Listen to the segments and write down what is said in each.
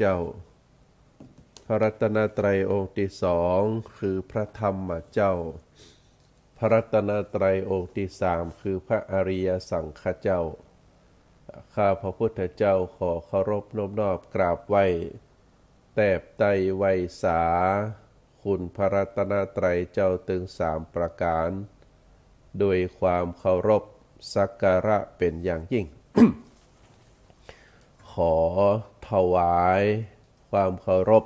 เจ้าพระรัตนตรัยองค์ที่สองคือพระธรรมเจ้าพระรัตนตรัยองค์ที่สามคือพระอริยสังฆเจ้าข้าพระพุทธเจ้าขอเคารพน้อมนอบกราบไหว้แทบไตรไวยสาคุณพระรัตนตรัยเจ้าถึงสามประการโดยความเคารพสักการะเป็นอย่างยิ่ง ขอถวายความเคารพ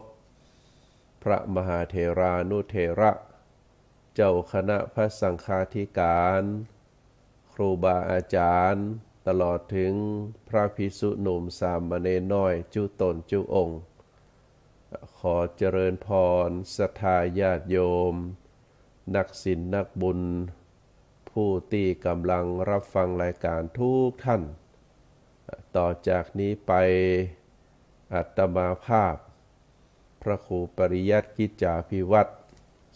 พระมหาเถรานุเถระเจ้าคณะพระสังฆาธิการครูบาอาจารย์ตลอดถึงพระภิกษุหนุ่มสามเณรน้อยจุตนจุองค์ขอเจริญพรศรัทธาญาติโยมนักศีลนักบุญผู้ที่กำลังรับฟังรายการทุกท่านต่อจากนี้ไปอาตมาภาพพระครูปริยัติกิจจาภิวัตร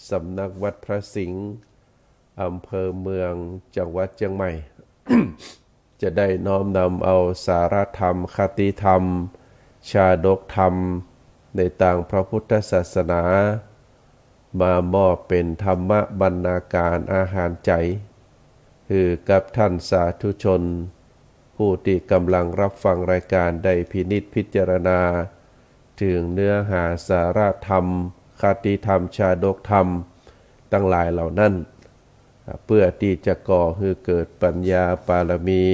สำนักวัดพระสิงห์อำเภอเมืองจังหวัดเชียงใหม่ จะได้น้อมนำเอาสาระธรรมคติธรรมชาดกธรรมในต่างพระพุทธศาสนามามอบเป็นธรรมบรรณาการอาหารใจคือกับท่านสาธุชนผู้ที่กำลังรับฟังรายการได้พินิจพิจารณาถึงเนื้อหาสาระธรรมคติธรรมชาดกธรรมตั้งหลายเหล่านั้นเพื่อที่จะก่อให้เกิดปัญญาบารมี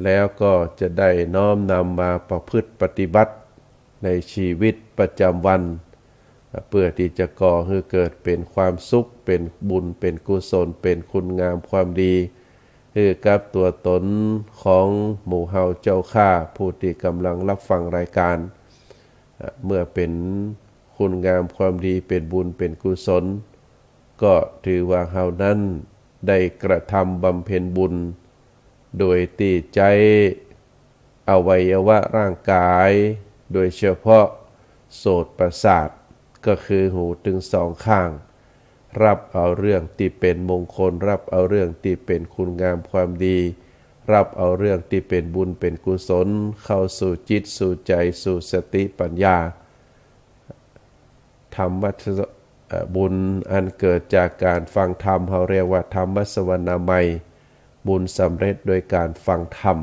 แล้วก็จะได้น้อมนำมาประพฤติปฏิบัติในชีวิตประจำวันเพื่อที่จะก่อให้เกิดเป็นความสุขเป็นบุญเป็นกุศลเป็นคุณงามความดีคือกับตัวตนของหมู่เฮาเจ้าข้าผู้ที่กำลังรับฟังรายการเมื่อเป็นคุณงามความดีเป็นบุญเป็นกุศลก็ถือว่าเฮานั้นได้กระทำบำเพ็ญบุญโดยที่ใจอวัยวะร่างกายโดยเฉพาะโสตประสาทก็คือหูถึงสองข้างรับเอาเรื่องที่เป็นมงคลรับเอาเรื่องที่เป็นคุณงามความดีรับเอาเรื่องที่เป็นบุญเป็นกุศลเข้าสู่จิตสู่ใจสู่สติปัญญาธรรมะบุญอันเกิดจากการฟังธรรมเขาเรียกว่าธรรมสวนามัยบุญสำเร็จโดยการฟังธรรม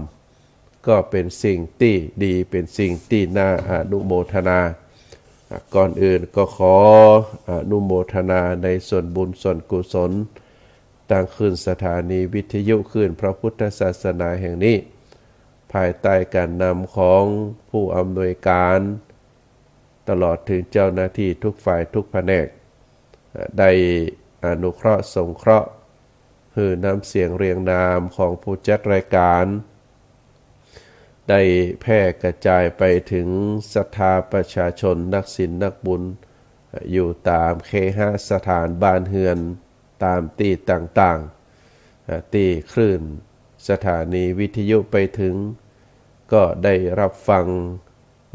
ก็เป็นสิ่งที่ดีเป็นสิ่งที่น่าอนุโมทนาก่อนอื่นก็ขออนุโมทนาในส่วนบุญส่วนกุศลตั้งขึ้นสถานีวิทยุขึ้นพระพุทธศาสนาแห่งนี้ภายใต้การนำของผู้อำนวยการตลอดถึงเจ้าหน้าที่ทุกฝ่ายทุกแผนกได้อนุเคราะห์สงเคราะห์คือนำเสียงเรียงนามของผู้จัดรายการได้แพร่กระจายไปถึงศรัทธาประชาชนนักศีลนักบุญอยู่ตามเคหสถานบ้านเฮือนตามที่ต่างๆที่คลื่นสถานีวิทยุไปถึงก็ได้รับฟัง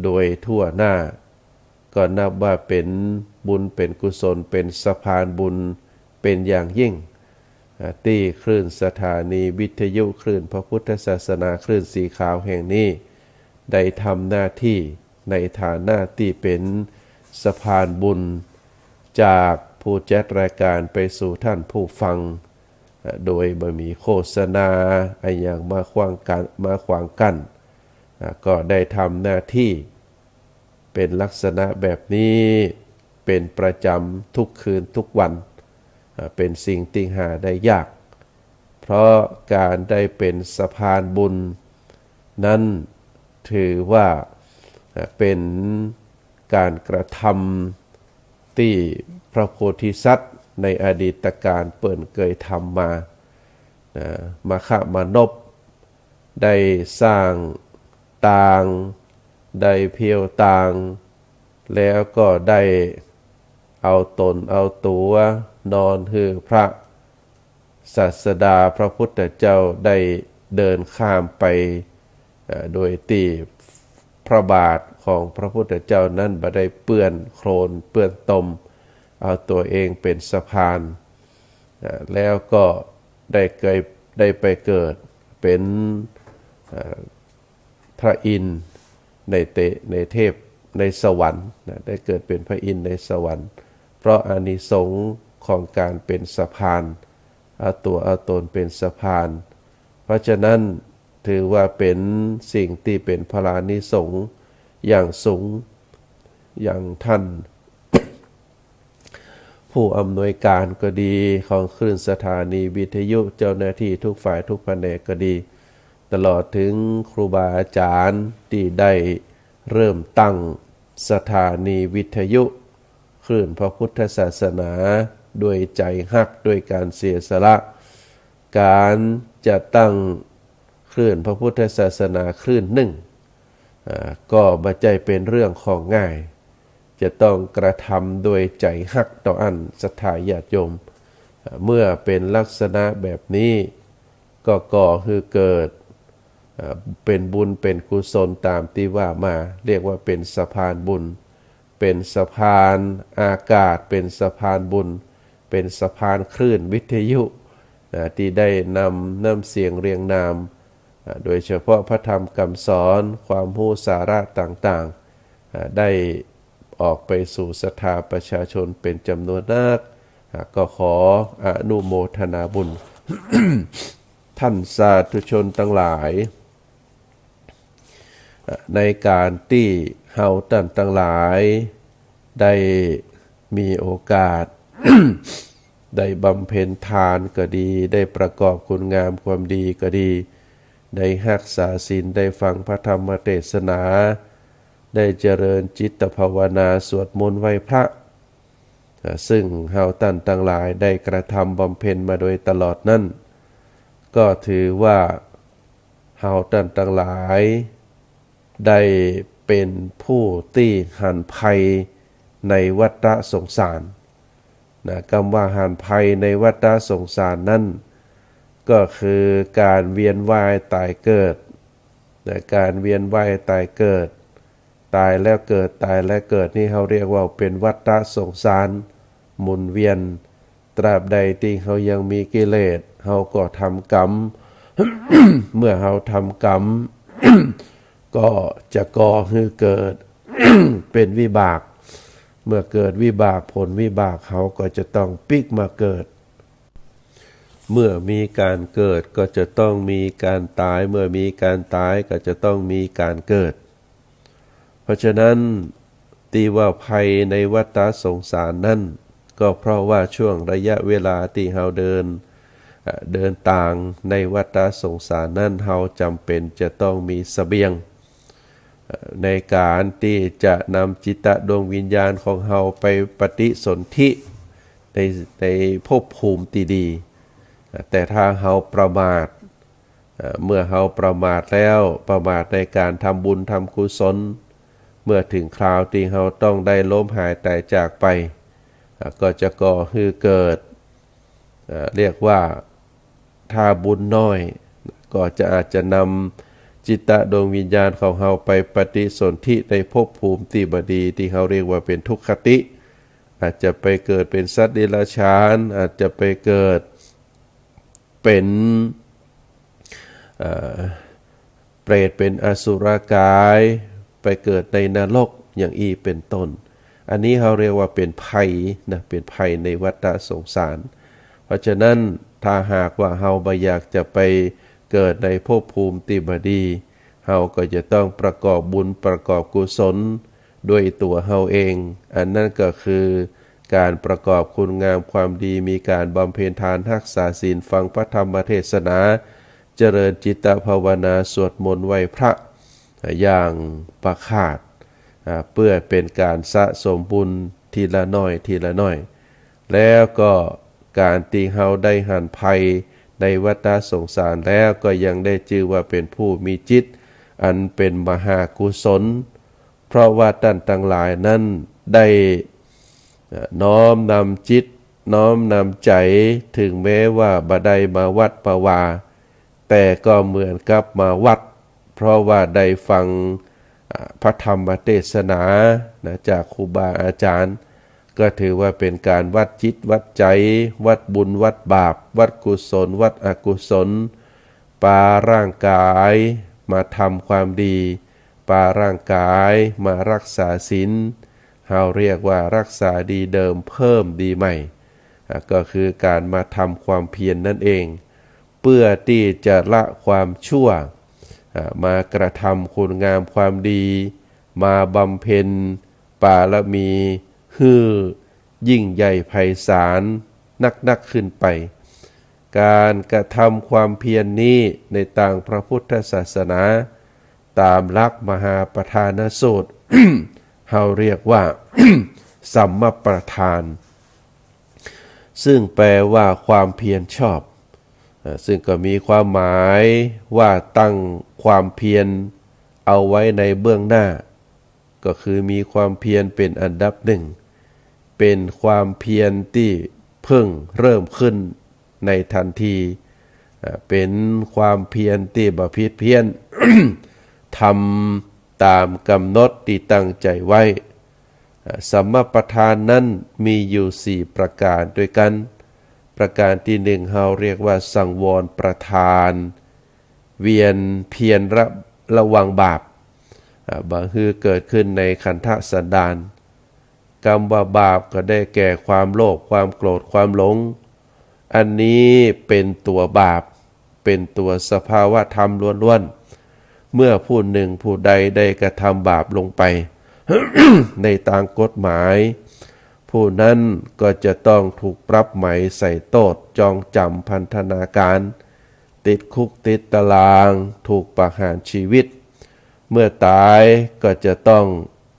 โดยทั่วหน้าก็นับว่าเป็นบุญเป็นกุศลเป็นสะพานบุญเป็นอย่างยิ่งที่คลื่นสถานีวิทยุคลื่นพระพุทธศาสนาคลื่นสีขาวแห่งนี้ได้ทำหน้าที่ในฐานะที่เป็นสะพานบุญจากผู้จัดรายการไปสู่ท่านผู้ฟังโดยบ่มีโฆษณาอย่างมาขวางกั้นก็ได้ทำหน้าที่เป็นลักษณะแบบนี้เป็นประจำทุกคืนทุกวันเป็นสิ่งที่หาได้ยากเพราะการได้เป็นสะพานบุญนั้นถือว่าเป็นการกระทำที่พระโพธิสัตว์ในอดีตการเปิ่นเคยทำมาฆมานพได้สร้างต่างได้เพียวต่างแล้วก็ได้เอาตนเอาตัวนอนฮือพระศาสดาพระพุทธเจ้าได้เดินข้ามไปโดยที่พระบาทของพระพุทธเจ้านั้นบ่ได้เปื้อนโคลนเปื้อนตมเอาตัวเองเป็นสะพานแล้วก็ได้ไปเกิดเป็นพระอินทร์ ในเทพในสวรรค์นะได้เกิดเป็นพระอินทร์ในสวรรค์เพราะอานิสงส์ของการเป็นสะพานเอาตัวเอาตนเป็นสะพานเพราะฉะนั้นถือว่าเป็นสิ่งที่เป็นพลานิสงส์อย่างสูงอย่างท่าน ผู้อำนวยการก็ดีของคลื่นสถานีวิทยุเจ้าหน้าที่ทุกฝ่ายทุกแผนกก็ดีตลอดถึงครูบาอาจารย์ที่ได้เริ่มตั้งสถานีวิทยุคลื่นพระพุทธศาสนาด้วยใจฮักด้วยการเสียสละการจะตั้งคลื่นพระพุทธศาสนาคลื่นหนึ่งก็บ่ใช่เป็นเรื่องของง่ายจะต้องกระทำโดยใจฮักต่ออันศรัทธาญาติโยมเมื่อเป็นลักษณะแบบนี้ก็ก่อคือเกิดเป็นบุญเป็นกุศลตามที่ว่ามาเรียกว่าเป็นสะพานบุญเป็นสะพานอากาศเป็นสะพานบุญเป็นสะพานคลื่นวิทยุที่ได้นำเสียงเรียงนามโดยเฉพาะพระธรรมคำสอนความรู้สาระต่างๆได้ออกไปสู่ศรัทธาประชาชนเป็นจำนวนมากก็ขออนุโมทนาบุญ ท่านสาธุชนทั้งหลายในการที่เฮาท่านทั้งหลายได้มีโอกาส ได้บำเพ็ญทานก็ดีได้ประกอบคุณงามความดีก็ดีได้รักษาศีลได้ฟังพระธรรมเทศนาได้เจริญจิตภาวนาสวดมนต์ไหว้พระซึ่งเฮาท่านทั้งหลายได้กระทำบำเพ็ญมาโดยตลอดนั้นก็ถือว่าเฮาท่านทั้งหลายได้เป็นผู้ที่หันภัยในวัฏสงสารนะคำว่าหันภัยในวัฏสงสารนั้นก็คือการเวียนว่ายตายเกิดนะการเวียนว่ายตายเกิดตายแล้วเกิดตายแล้วเกิดนี่เขาเรียกว่าเป็นวัฏสงสารหมุนเวียนตราบใดที่เขายังมีกิเลสเขาก็ทำกรรม เมื่อเขาทำกรรม ก็จะก่อให้เกิด เป็นวิบากเมื่อเกิดวิบากผลวิบากเขาก็จะต้องปิกมาเกิดเมื่อมีการเกิดก็จะต้องมีการตายเมื่อมีการตายก็จะต้องมีการเกิดเพราะฉะนั้นตีว่าภัยในวัฏสงสารนั่นก็เพราะว่าช่วงระยะเวลาที่เราเดินต่างในวัฏสงสารนั่นเราจำเป็นจะต้องมีเสบียงในการที่จะนำจิตดวงวิญญาณของเราไปปฏิสนธิในภพภูมิที่ดีแต่ถ้าเราประมาทเมื่อเราประมาทแล้วประมาทในการทำบุญทำกุศลเมื่อถึงคราวที่เราต้องได้ล้มหายตายจากไปก็จะก่อให้เกิดเรียกว่าถ้าบุญน้อยก็จะอาจจะนำจิตดวงวิญญาณของเราไปปฏิสนธิในภพภูมิที่บดีที่เขาเรียกว่าเป็นทุกขติอาจจะไปเกิดเป็นสัตว์เดรัจฉานอาจจะไปเกิดเป็นเปรตเป็นอสุรกายไปเกิดในนรกอย่างอีเป็นต้นอันนี้เขาเรียกว่าเป็นภัยนะเป็นภัยในวัฏสงสารเพราะฉะนั้นถ้าหากว่าเราบ่อยากจะไปเกิดในภพภูมิที่บดีเราก็จะต้องประกอบบุญประกอบกุศลด้วยตัวเราเองอันนั้นก็คือการประกอบคุณงามความดีมีการบำเพ็ญทานรักษาศีลฟังพระธรรมเทศนาเจริญจิตภาวนาสวดมนต์ไหว้พระอย่างประคาดเพื่อเป็นการสะสมบุญทีละน้อยทีละน้อยแล้วก็การที่เราได้หันภัยในวัฏสงสารแล้วก็ยังได้ชื่อว่าเป็นผู้มีจิตอันเป็นมหากุศลเพราะว่าท่านทั้งหลายนั้นได้น้อมนำจิตน้อมนำใจถึงแม้ว่าบ่ได้มาวัดประวาแต่ก็เหมือนกับมาวัดเพราะว่าได้ฟังพระธรรมเทศนาจากครูบาอาจารย์ก็ถือว่าเป็นการวัดจิตวัดใจวัดบุญวัดบาปวัดกุศลวัดอกุศลปาร่างกายมาทำความดี ปาร่างกายมารักษาศีลเราเรียกว่ารักษาดีเดิมเพิ่มดีใหม่ก็คือการมาทำความเพียร นั่นเองเพื่อที่จะละความชั่วมากระทำคุณงามความดีมาบำเพ็ญบารมีฮือยิ่งใหญ่ไพศาลนักขึ้นไปการกระทำความเพียร นี้ในต่างพระพุทธศาสนาตามหลักมหาประธานสูตร เราเรียกว่า สัมมาประธานซึ่งแปลว่าความเพียรชอบซึ่งก็มีความหมายว่าตั้งความเพียรเอาไว้ในเบื้องหน้าก็คือมีความเพียรเป็นอันดับหนึ่งเป็นความเพียรที่เพิ่งเริ่มขึ้นในทันทีเป็นความเพียรที่บ่ผิดเพี้ยน ทำตามกำหนดที่ตั้งใจไว้สัมมาประธานนั้นมีอยู่4ประการด้วยกันประการที่1เราเรียกว่าสังวรประธานเวียนเพียรระวังบาปบางคือเกิดขึ้นในขันธสันดานกรรมว่าบาปก็ได้แก่ความโลภความโกรธความหลงอันนี้เป็นตัวบาปเป็นตัวสภาวะธรรมล้วนๆเมื่อผู้หนึ่งผู้ใดได้กระทำบาปลงไป ในทางกฎหมายผู้นั้นก็จะต้องถูกปรับไหมใส่โทษจองจำพันธนาการติดคุกติดตารางถูกประหารชีวิตเมื่อตายก็จะต้อง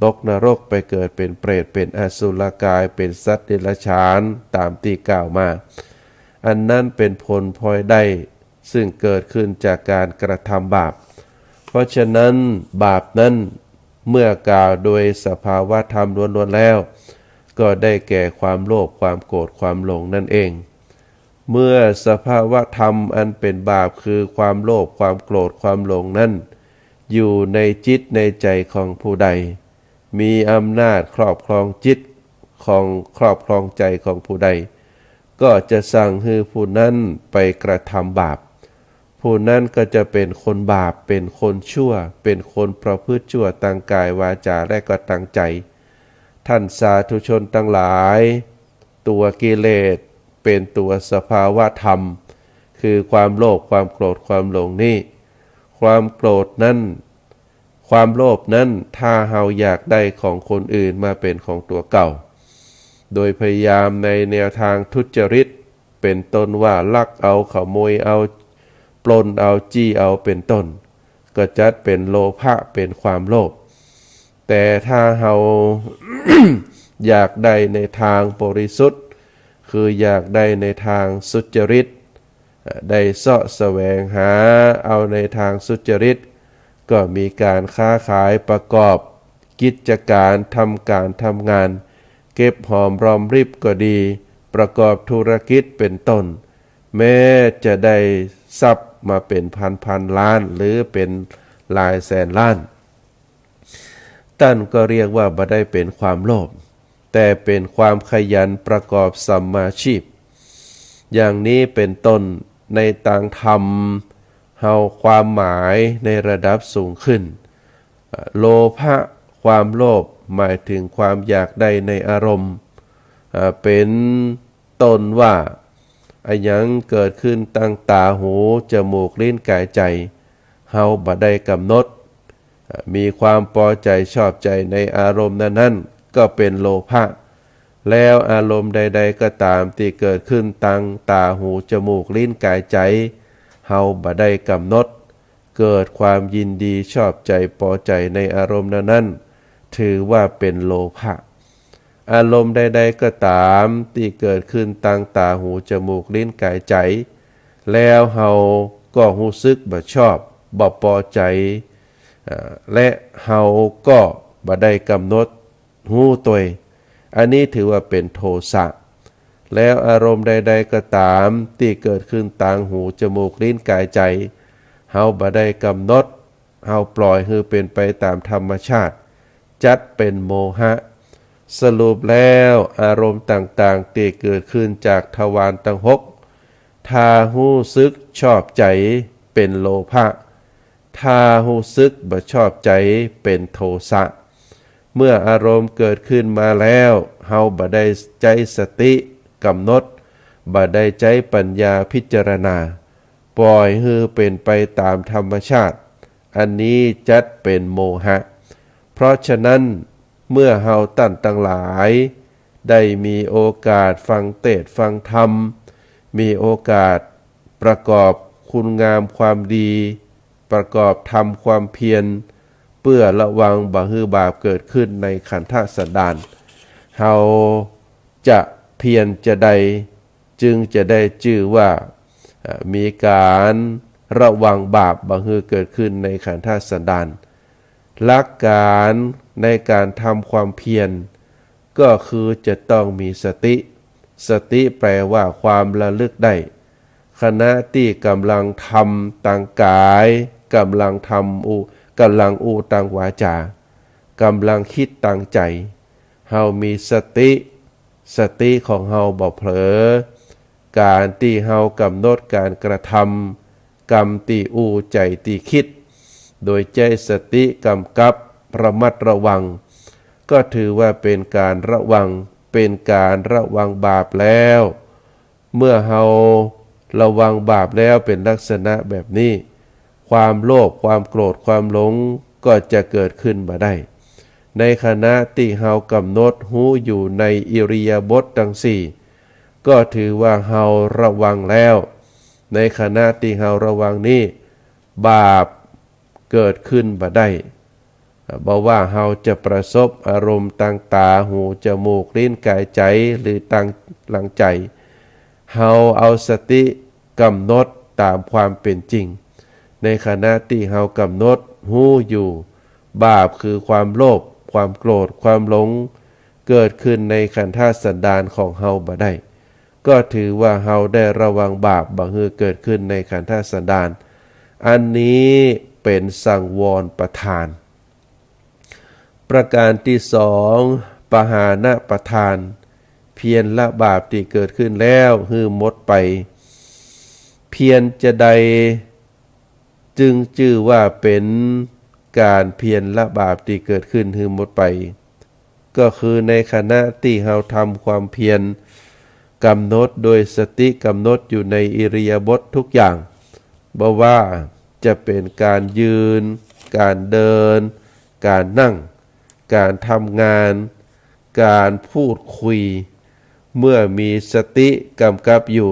ตกนรกไปเกิดเป็นเปรตเป็นอสุรกายเป็นสัตว์เดรัจฉานตามที่กล่าวมาอันนั้นเป็นผลพลอยได้ซึ่งเกิดขึ้นจากการกระทำบาปเพราะฉะนั้นบาปนั้นเมื่อกล่าวโดยสภาวะธรรมล้วนๆแล้วก็ได้แก่ความโลภความโกรธความหลงนั่นเองเมื่อสภาวะธรรมอันเป็นบาปคือความโลภความโกรธความหลงนั้นอยู่ในจิตในใจของผู้ใดมีอำนาจครอบครองจิตของครอบครองใจของผู้ใดก็จะสั่งให้ผู้นั้นไปกระทำบาปผู้นั้นก็จะเป็นคนบาปเป็นคนชั่วเป็นคนประพฤติชั่วทางกายวาจาและก็ทางใจท่านสาธุชนทั้งหลายตัวกิเลสเป็นตัวสภาวะธรรมคือความโลภความโกรธความหลงนี่ความโกรธนั้นความโลภนั้นถ้าเฮาอยากได้ของคนอื่นมาเป็นของตัวเก่าโดยพยายามในแนวทางทุจริตเป็นต้นว่าลักเอาขโมยเอาปล้นเอาจี้เอาเป็นต้นก็จัดเป็นโลภะเป็นความโลภแต่ถ้าเฮา อยากได้ในทางบริสุทธิ์คืออยากได้ในทางสุจริตได้เสาะแสวงหาเอาในทางสุจริตก็มีการค้าขายประกอบกิจการทำงานเก็บหอมรอมริบก็ดีประกอบธุรกิจเป็นต้นแม้จะได้ทรัพย์มาเป็นพันล้านหรือเป็นหลายแสนล้านท่านก็เรียกว่าบ่ได้เป็นความโลภแต่เป็นความขยันประกอบสัมมาชีพอย่างนี้เป็นต้นในทางธรรมเฮาความหมายในระดับสูงขึ้นโลภะความโลภหมายถึงความอยากได้ในอารมณ์เป็นต้นว่าอันยังเกิดขึ้นตั้งตาหูจมูกลิ้นกายใจเฮาบ่ได้กำหนดมีความพอใจชอบใจในอารมณ์นั้นๆก็เป็นโลภะแล้วอารมณ์ใดๆก็ตามที่เกิดขึ้นตั้งตาหูจมูกลิ้นกายใจเฮาบ่ได้กำหนดเกิดความยินดีชอบใจพอใจในอารมณ์นั้นๆถือว่าเป็นโลภะอารมณ์ใดๆก็ตามที่เกิดขึ้นตั้งตาหูจมูกลิ้นกายใจแล้วเฮาก็รู้สึกบ่ชอบบ่พอใจและเฮาก็บ่ได้กำหนดรู้ตัวอันนี้ถือว่าเป็นโทสะแล้วอารมณ์ใดๆก็ตามที่เกิดขึ้นทางหูจมูกลิ้นกายใจเฮาบ่ได้กำหนดเฮาปล่อยให้เป็นไปตามธรรมชาติจัดเป็นโมหะสรุปแล้วอารมณ์ต่างๆที่เกิดขึ้นจากทวารทั้ง6ถ้ารู้สึกชอบใจเป็นโลภะ ถ้าหูซึกบ่ชอบใจเป็นโทสะเมื่ออารมณ์เกิดขึ้นมาแล้วเฮาบ่ได้ใจสติกำหนดบ่ได้ใจปัญญาพิจารณาปล่อยให้เป็นไปตามธรรมชาติอันนี้จัดเป็นโมหะเพราะฉะนั้นเมื่อเฮาตั้นทั้งหลายได้มีโอกาสฟังเทศน์ฟังธรรมมีโอกาสประกอบคุณงามความดีประกอบทำความเพียรเพื่อระวังบ่ให้บาปเกิดขึ้นในขันธสันดานเฮาจะเพียรจะใดจึงจะได้ชื่อว่ามีการระวังบาปบ่ให้เกิดขึ้นในขันธสันดานหลักการในการทำความเพียรก็คือจะต้องมีสติสติแปลว่าความระลึกได้ขณะที่กำลังทำต่างกายกำลังทำกำลังต่างวาจากำลังคิดต่างใจเฮามีสติของเฮาบ่เผลอการที่เฮากำหนดการกระทำกรรมที่ใจที่คิดโดยใจสติกำกับระมัดระวังก็ถือว่าเป็นการระวังบาปแล้วเมื่อเฮาระวังบาปแล้วเป็นลักษณะแบบนี้ความโลภความโกรธความหลงก็จะเกิดขึ้นมาได้ในขณะที่เฮากำหนดหูอยู่ในอิริยาบถทั้งสี่ก็ถือว่าเฮาระวังแล้วในขณะที่เฮาระวังนี้บาปเกิดขึ้นมาได้บอกว่าเฮาจะประสบอารมณ์ต่างตาหูจมูกลิ้นกายใจหรือต่างหลังใจเฮาเอาสติกำหนดตามความเป็นจริงในขณะที่เฮากำหนดหูอยู่บาปคือความโลภความโกรธความหลงเกิดขึ้นในขันธสันดานของเฮาบ่ได้ก็ถือว่าเฮาได้ระวังบาปบ่ให้เกิดขึ้นในขันธสันดานอันนี้เป็นสังวรประทานประการที่สองปหานะประทานเพียรละบาปที่เกิดขึ้นแล้วให้หมดไปเพียรจะใดจึงชื่อว่าเป็นการเพียรละบาปที่เกิดขึ้นให้หมดไปก็คือในขณะที่เราทำความเพียรกำหนดโดยสติกำหนดอยู่ในอิริยาบถทุกอย่างบ่ว่าจะเป็นการยืนการเดินการนั่งการทำงานการพูดคุยเมื่อมีสติกำกับอยู่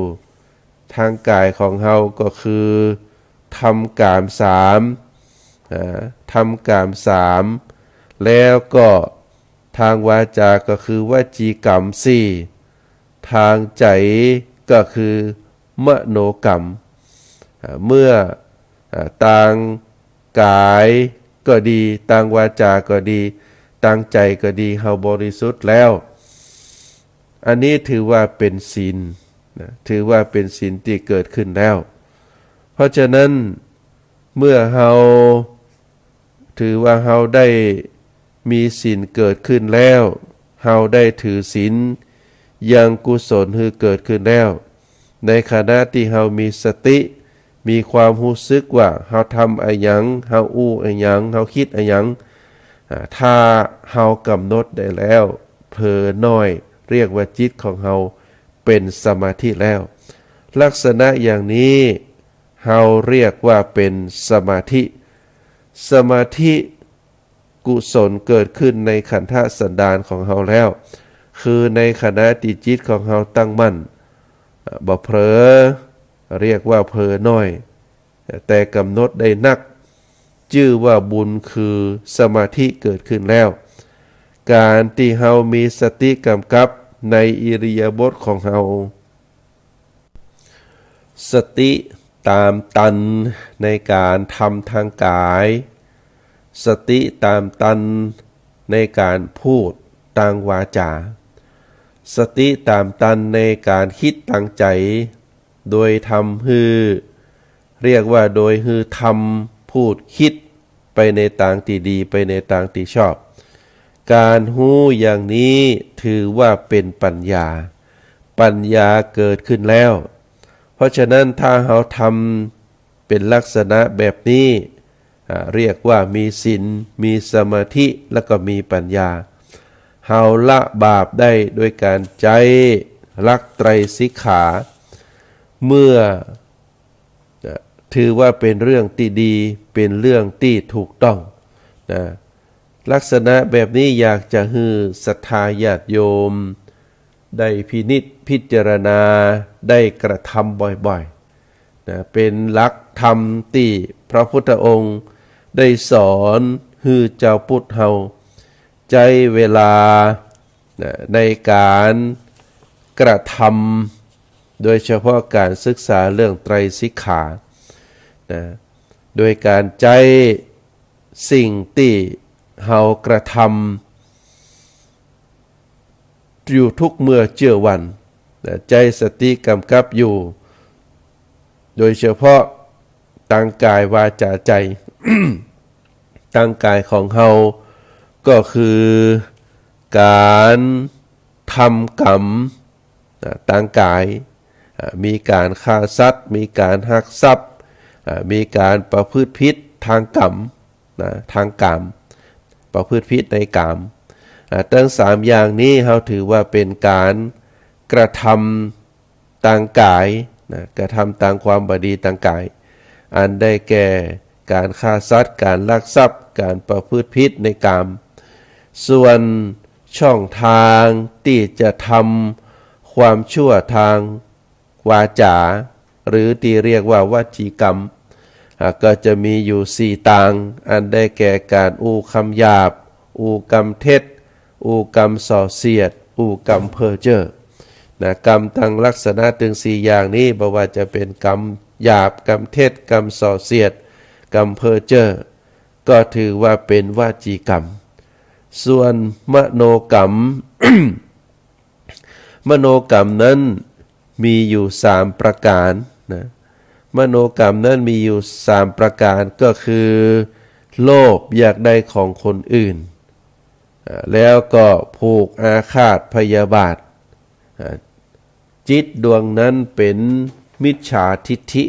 ทางกายของเราก็คือทำกามสามแล้วก็ทางวาจาก็คือวจีกรรมสี่ทางใจก็คือมโนกรรมเมื่อต่างกายก็ดีต่างวาจาก็ดีต่างใจก็ดีเฮาบริสุทธิ์แล้วอันนี้ถือว่าเป็นศีลถือว่าเป็นศีลที่เกิดขึ้นแล้วเพราะฉะนั้นเมื่อเฮาถือว่าเฮาได้มีศีลเกิดขึ้นแล้วเฮาได้ถือศีลยังกุศลคือเกิดขึ้นแล้วในขณะที่เฮามีสติมีความรู้สึกว่าเฮาทำอะไรหยังเฮาอะไรหยังเฮาคิดอะไรหยังถ้าเฮากำหนดได้แล้วเผลอน้อยเรียกว่าจิตของเฮาเป็นสมาธิแล้วลักษณะอย่างนี้เฮาเรียกว่าเป็นสมาธิกุศลเกิดขึ้นในขันธสันดานของเฮาแล้วคือในขณะที่จิตของเฮาตั้งมั่นบ่เผลอเรียกว่าเผลอน้อยแต่กำหนดได้นักชื่อว่าบุญคือสมาธิเกิดขึ้นแล้วการที่เฮามีสติกำกับในอิริยาบถของเฮาสติตามตันในการทำทางกายสติตามตันในการพูดทางวาจาสติตามตันในการคิดทางใจโดยทำฮือเรียกว่าโดยฮือทำพูดคิดไปในทางที่ดีไปในทางที่ชอบการหู้อย่างนี้ถือว่าเป็นปัญญาเกิดขึ้นแล้วเพราะฉะนั้นถ้าเราทำเป็นลักษณะแบบนี้ เรียกว่ามีศีลมีสมาธิแล้วก็มีปัญญาเฮาละบาปได้ด้วยการใจรักไตรสิกขาเมื่อถือว่าเป็นเรื่องที่ดีเป็นเรื่องที่ถูกต้องนะลักษณะแบบนี้อยากจะให้ศรัทธาญาติโยมได้พินิจพิจารณาได้กระทำบ่อยๆนะเป็นหลักธรรมที่พระพุทธองค์ได้สอนให้เจ้าพุทธเฮาใจเวลานะในการกระทำโดยเฉพาะการศึกษาเรื่องไตรสิกขานะโดยการใจสิ่งที่เฮากระทำอยู่ทุกเมื่อเจื่อวันนะใจสติกำกับอยู่โดยเฉพาะตั้งกายวาจาใจ ตั้งกายของเฮาก็คือการทำกรรมตั้งกายมีการฆ่าสัตว์มีการหักทรัพย์มีการประพฤติผิดทางกรรมทางกรรมประพฤติผิดในกรรมทั้ง3อย่างนี้เราถือว่าเป็นการกระทำทางกายกระทำตามความบดีทางกายอันได้แก่การฆ่าสัตว์การลักทรัพย์การประพฤติผิดในกรรมส่วนช่องทางที่จะทำความชั่วทางวาจาหรือที่เรียกว่าวจีกรรมก็จะมีอยู่4ทางอันได้แก่การอู้คำหยาบอู้กรรมเท็จอู้กรรมส่อเสียดอู้กรรมเพ้อเจ้อกรรมทางลักษณะถึง4อย่างนี้บ่ว่าจะเป็นกรรมหยาบกรรมเท็จกรรมส่อเสียดกรรมเพ้อเจ้อก็ถือว่าเป็นวจีกรรมส่วนมโนกรรม มโนกรรมนั้นมีอยู่3ประการนะมโนกรรมนั้นมีอยู่3ประการก็คือโลภอยากได้ของคนอื่นแล้วก็ผูกอาฆาตพยาบาทจิตดวงนั้นเป็นมิจฉาทิฏฐิ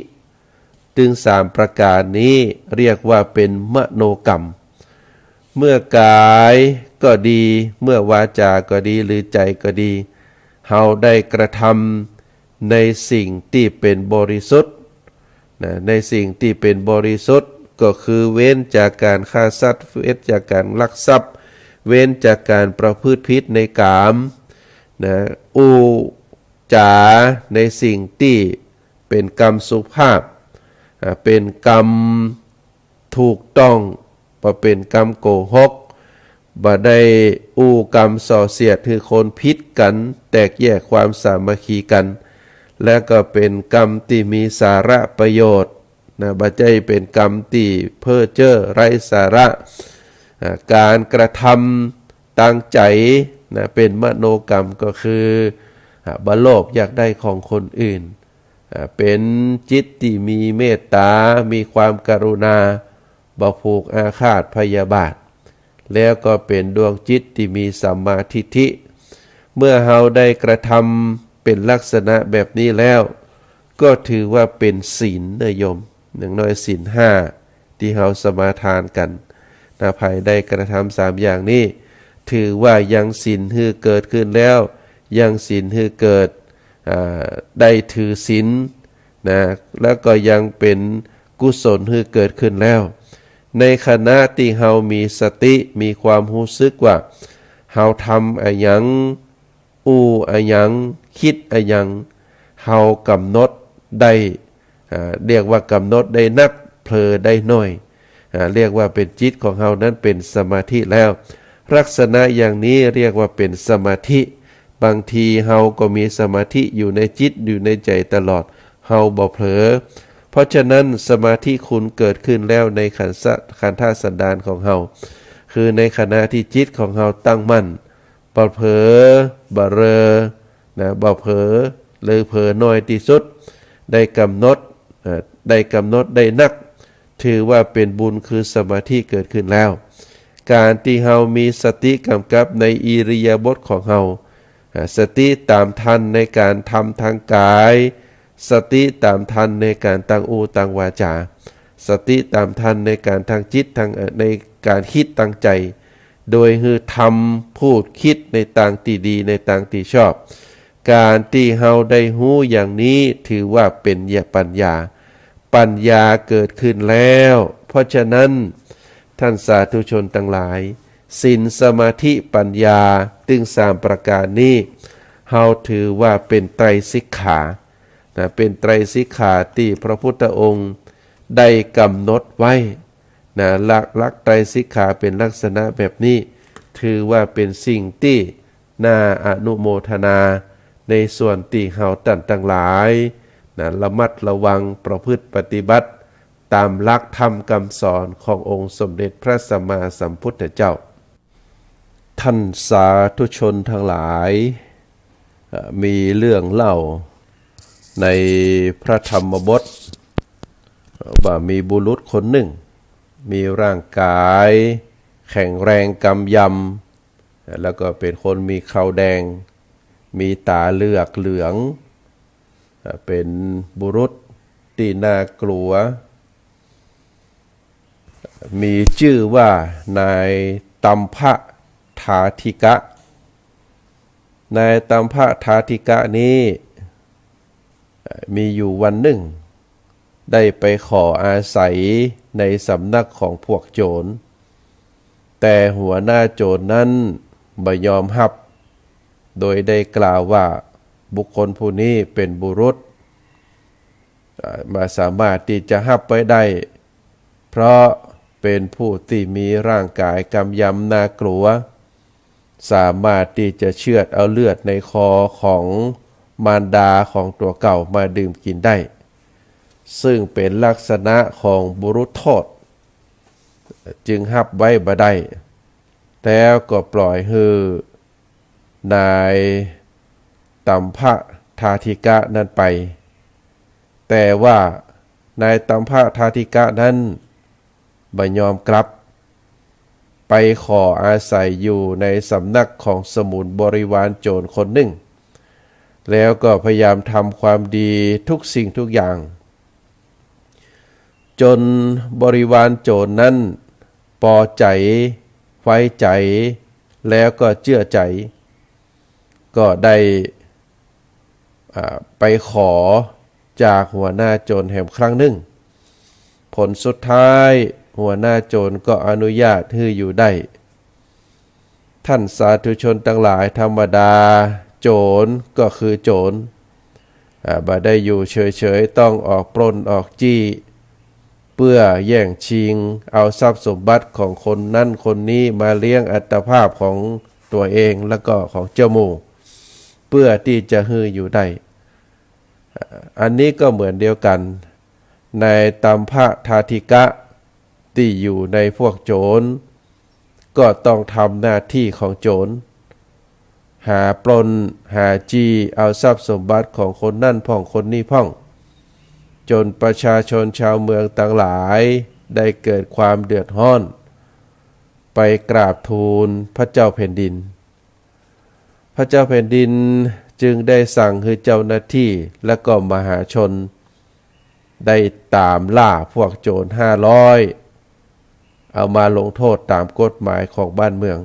ถึง3ประการนี้เรียกว่าเป็นมโนกรรมเมื่อกายก็ดีเมื่อวาจาก็ดีหรือใจก็ดีเฮาได้กระทำในสิ่งที่เป็นบริสุทธิ์ในสิ่งที่เป็นบริสุทธิ์ก็คือเว้นจากการฆ่าสัตว์เว้นจากการลักทรัพย์เว้นจากการประพฤติผิดในกามอู้จาในสิ่งที่เป็นกรรมสุภาพเป็นกรรมถูกต้องบ่เป็นกรรมโกหกบ่ได้อู้กรรมส่อเสียดคือคนผิดกันแตกแยกความสามัคคีกันและก็เป็นกรรมที่มีสาระประโยชน์บ่ใช่เป็นกรรมที่เพ้อเจ้อไร้สาระการกระทำตั้งใจเป็นมโนกรรมก็คือบ่โลภอยากได้ของคนอื่นเป็นจิตที่มีเมตตามีความกรุณาบ่ผูกอาฆาตพยาบาทแล้วก็เป็นดวงจิตที่มีสัมมาทิฏฐิเมื่อเฮาได้กระทำเป็นลักษณะแบบนี้แล้วก็ถือว่าเป็นศีลนะโยมอย่างน้อยศีล5ที่เฮาสมาทานกันภายได้กระทำ3อย่างนี้ถือว่ายังศีลให้เกิดขึ้นแล้วยังศีลให้เกิดได้ถือศีลแล้วก็ยังเป็นกุศลให้เกิดขึ้นแล้วในขณะที่เฮามีสติมีความรู้สึกว่าเฮาทำอะหยังอู้อะหยังคิดอะหยังเฮากำหนดได้เรียกว่ากำหนดได้นักเผลอได้น้อยเรียกว่าเป็นจิตของเฮานั้นเป็นสมาธิแล้วลักษณะอย่างนี้เรียกว่าเป็นสมาธิบางทีเฮาก็มีสมาธิอยู่ในจิตอยู่ในใจตลอดเฮาบ่เผลอเพราะฉะนั้นสมาธิคุณเกิดขึ้นแล้วในขันธสันดานของเฮาคือในขณะที่จิตของเฮาตั้งมั่นบ่เผลอบ่เรอบ่เผลอหรือเผลอน้อยที่สุดได้กำหนดได้นักถือว่าเป็นบุญคือสมาธิเกิดขึ้นแล้วการที่เฮามีสติกำกับในอิริยาบถของเฮาสติตามทันในการทำทางกายสติตามทันในการตั้งอูตั้งวาจา สติตามทันในการทางจิตทางในการคิดตั้งใจโดยคือทำพูดคิดในต่างที่ดีในต่างที่ชอบการที่เฮาได้หู้อย่างนี้ถือว่าเป็นปัญญาเกิดขึ้นแล้วเพราะฉะนั้นท่านสาธุชนทั้งหลายศีลสมาธิปัญญาตึง3ประการนี้เฮาถือว่าเป็นไตรสิกขาเป็นไตรสิกขาที่พระพุทธองค์ได้กำหนดไว้หลักไตรสิกขาเป็นลักษณะแบบนี้ถือว่าเป็นสิ่งที่น่าอนุโมทนาในส่วนที่เฮาท่านทั้งหลายระมัดระวังประพฤติปฏิบัติตามหลักธรรมคำสอนขององค์สมเด็จพระสัมมาสัมพุทธเจ้าท่านสาธุชนทั้งหลายมีเรื่องเล่าในพระธรรมบทว่ามีบุรุษคนหนึ่งมีร่างกายแข็งแรงกำยำแล้วก็เป็นคนมีเคราแดงมีตาเหลืองเป็นบุรุษที่น่ากลัวมีชื่อว่านายตัมภทาธิกะนายตัมภทาธิกะนี้มีอยู่วันหนึ่งได้ไปขออาศัยในสำนักของพวกโจรแต่หัวหน้าโจรนั้นไม่ยอมรับโดยได้กล่าวว่าบุคคลผู้นี้เป็นบุรุษมาสามารถที่จะรับไว้ได้เพราะเป็นผู้ที่มีร่างกายกำยำน่ากลัวสามารถที่จะเชือดเอาเลือดในคอของมารดาของตัวเก่ามาดื่มกินได้ซึ่งเป็นลักษณะของบุรุษโทษจึงรับไว้บ่ได้แล้วก็ปล่อยให้นายตัมภทาธิกะนั้นไปแต่ว่านายตัมภทาธิกะนั้นไม่ยอมกลับไปขออาศัยอยู่ในสำนักของสมุนบริวารโจรคนหนึ่งแล้วก็พยายามทำความดีทุกสิ่งทุกอย่างจนบริวารโจรนั้นพอใจไว้ใจแล้วก็เชื่อใจก็ได้ไปขอจากหัวหน้าโจรแห่งครั้งหนึ่งผลสุดท้ายหัวหน้าโจรก็อนุญาตให้อยู่ได้ท่านสาธุชนทั้งหลายธรรมดาโจรก็คือโจรบ่ได้อยู่เฉยๆต้องออกปล้นออกจี้เพื่อแย่งชิงเอาทรัพย์สมบัติของคนนั้นคนนี้มาเลี้ยงอัตภาพของตัวเองแล้วก็ของเจ้าหมู่เพื่อที่จะฮืออยู่ได้อันนี้ก็เหมือนเดียวกันในตัมภทาธิกะที่อยู่ในพวกโจรก็ต้องทำหน้าที่ของโจรหาปล้นหาจี้เอาทรัพย์สมบัติของคนนั่นพ่องคนนี้พ่องจนประชาชนชาวเมืองต่างหลายได้เกิดความเดือดร้อนไปกราบทูลพระเจ้าแผ่นดินพระเจ้าแผ่นดินจึงได้สั่งให้เจ้าหน้าที่และก็มหาชนได้ตามล่าพวกโจร500เอามาลงโทษตามกฎหมายของบ้านเมือง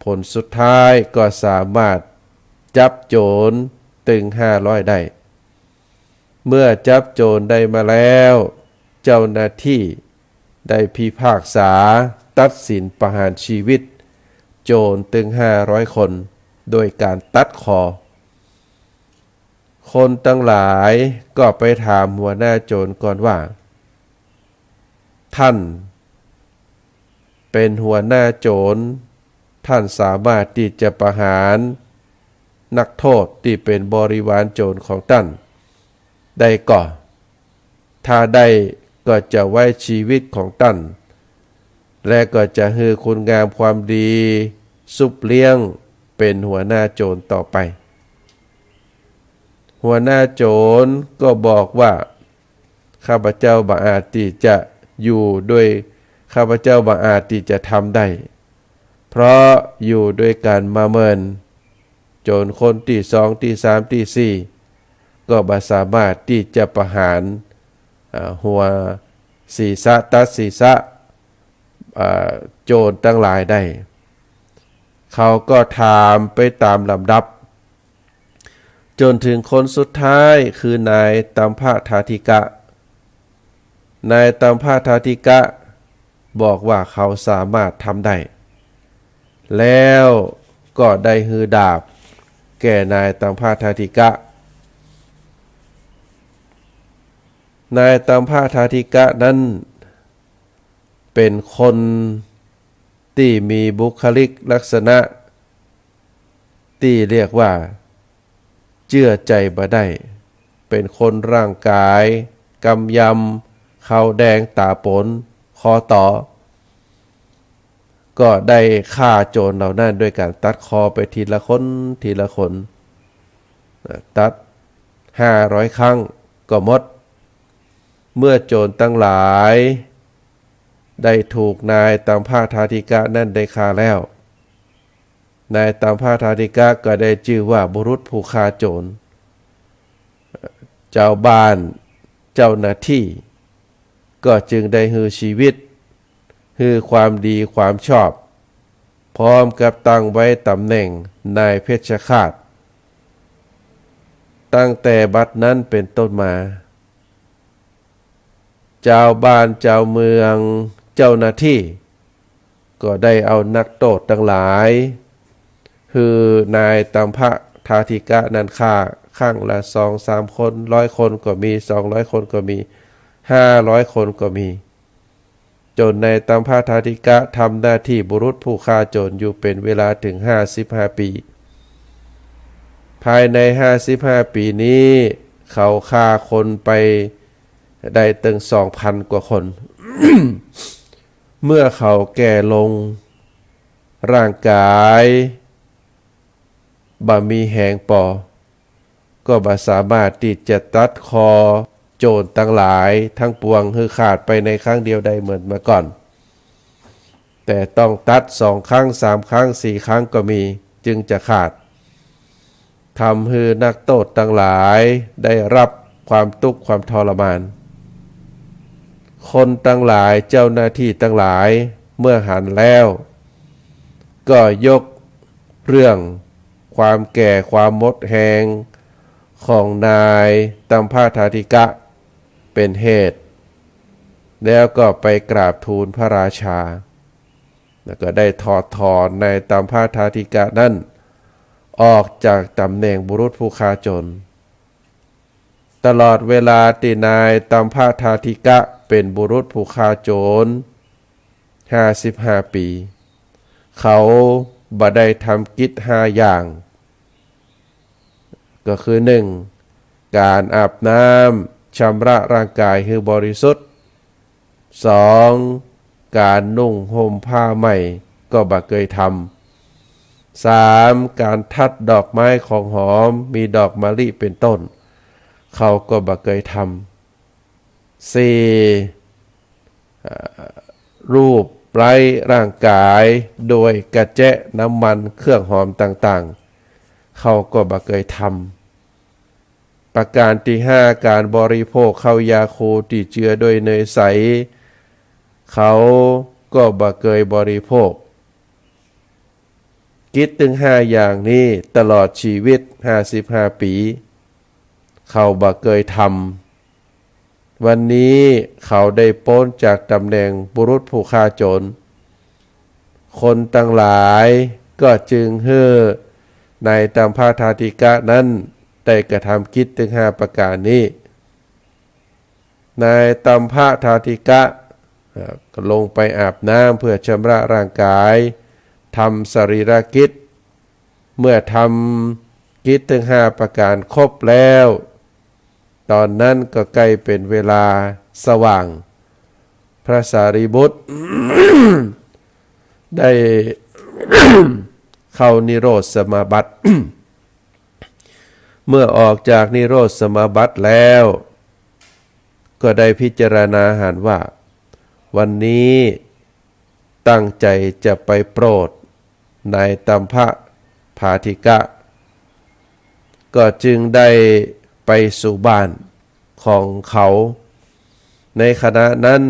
ผลสุดท้ายก็สามารถจับโจรถึง500ได้เมื่อจับโจรได้มาแล้วเจ้าหน้าที่ได้พิพากษาตัดสินประหารชีวิตโจรถึง500คนโดยการตัดคอคนทั้งหลายก็ไปถามหัวหน้าโจรก่อนว่าท่านเป็นหัวหน้าโจรท่านสามารถที่จะประหารนักโทษที่เป็นบริวารโจรของท่านได้ก่อนถ้าได้ก็จะไว้ชีวิตของท่านและก็จะให้คุณงามความดีซุบเลี้ยงเป็นหัวหน้าโจรต่อไปหัวหน้าโจรก็บอกว่าข้าพเจ้าบ่อาจที่จะอยู่ด้วยข้าพเจ้าบ่อาจที่จะทำได้เพราะอยู่ด้วยกันมาเมินโจรคนที่2ที่3ที่4ก็บ่สามารถที่จะประหารหัว ศีรษะตัดศีรษะโจรทั้งหลายได้เขาก็ถามไปตามลำดับจนถึงคนสุดท้ายคือนายตัมภทาธิกะนายตัมภทาธิกะบอกว่าเขาสามารถทำได้แล้วก็ได้ฮือดาบแก่นายตัมภทาธิกะนายตัมภทาธิกะนั้นเป็นคนที่มีบุคลิกลักษณะที่เรียกว่าเชื่อใจบ่ได้เป็นคนร่างกายกำยำเขาแดงตาปนคอต่อก็ได้ฆ่าโจรเหล่านั้นด้วยการตัดคอไปทีละคนทีละคนตัด500 ครั้งก็หมดเมื่อโจรตั้งหลายได้ถูกนายตัมภทาธิกะนั่นได้ฆ่าแล้วนายตัมภทาธิกะก็ได้ชื่อว่าบุรุษผู้ฆ่าโจรเจ้าบ้านเจ้าหน้าที่ก็จึงได้ฮือชีวิตฮือความดีความชอบพร้อมกับตั้งไว้ตำแหน่งนายเพชฌฆาตตั้งแต่บัดนั้นเป็นต้นมาเจ้าบ้านเจ้าเมืองเจ้าหน้าที่ก็ได้เอานักโทษทั้งหลายคือนายตัมภทาธิกะนั้นฆ่าข้างละ 2-3 คน100 คนก็มี200 คนก็มี500 คนก็มีจนนายตัมภทาธิกะทำหน้าที่บุรุษผู้ฆ่าโจรอยู่เป็นเวลาถึง55 ปีภายใน55 ปีนี้เขาฆ่าคนไปได้ถึง 2,000 กว่าคน เมื่อเขาแก่ลงร่างกายบ่มีแหงปอก็บ่สามารถที่จะตัดคอโจรทั้งหลายทั้งปวงคือขาดไปในครั้งเดียวได้เหมือนเมื่อก่อนแต่ต้องตัด2 ครั้ง3 ครั้ง4 ครั้งก็มีจึงจะขาดทำให้นักโทษทั้งหลายได้รับความทุกข์ความทรมานคนทั้งหลายเจ้าหน้าที่ทั้งหลายเมื่อหันแล้วก็ยกเรื่องความแก่ความหมดแหงของนายตัมภทาธิกะเป็นเหตุแล้วก็ไปกราบทูลพระราชาแล้วก็ได้ถอดถอนนายตัมภทาธิกะนั้นออกจากตำแหน่งบุรุษผู้ฆ่าโจรตลอดเวลาที่นายตัมภทาธิกะเป็นบุรุษผู้ฆ่าโจร55 ปีเขาบ่ได้ทำกิจ5 อย่างก็คือ 1. การอาบน้ำชำระร่างกายให้บริสุทธิ์ 2. การนุ่งห่มผ้าใหม่ก็บ่เคยทำ 3. การทัดดอกไม้ของหอมมีดอกมะลิเป็นต้นเขาก็บ่เคยทำ 4. รูปไร้ร่างกายโดยกระแจะน้ำมันเครื่องหอมต่างๆเขาก็บ่เคยทำประการที่ 5การบริโภคข้าวยาคูที่เจือด้วยเนยใสเขาก็บ่เคยบริโภคกิจถึง5อย่างนี้ตลอดชีวิต55 ปีเขาบ่เคยทำวันนี้เขาได้พ้นจากตำแหน่งบุรุษผู้ฆ่าโจรคนทั้งหลายก็จึงให้นายตัมภทาธิกะนั้นได้กระทำกิจถึง5 ประการนี้นายตัมภทาธิกะก็ลงไปอาบน้ำเพื่อชำระร่างกายทำสรีรกิจเมื่อทำกิจถึง5 ประการครบแล้วตอนนั้นก็ใกล้เป็นเวลาสว่างพระสารีบุตร ได้ เข้านิโรธสมาบัติ เมื่อออกจากนิโรธสมาบัติแล้วก็ได้พิจารณาหันว่าวันนี้ตั้งใจจะไปโปรดนายตัมภทาธิกะก็จึงได้ไปสู่บ้านของเขา ในขณะนั้น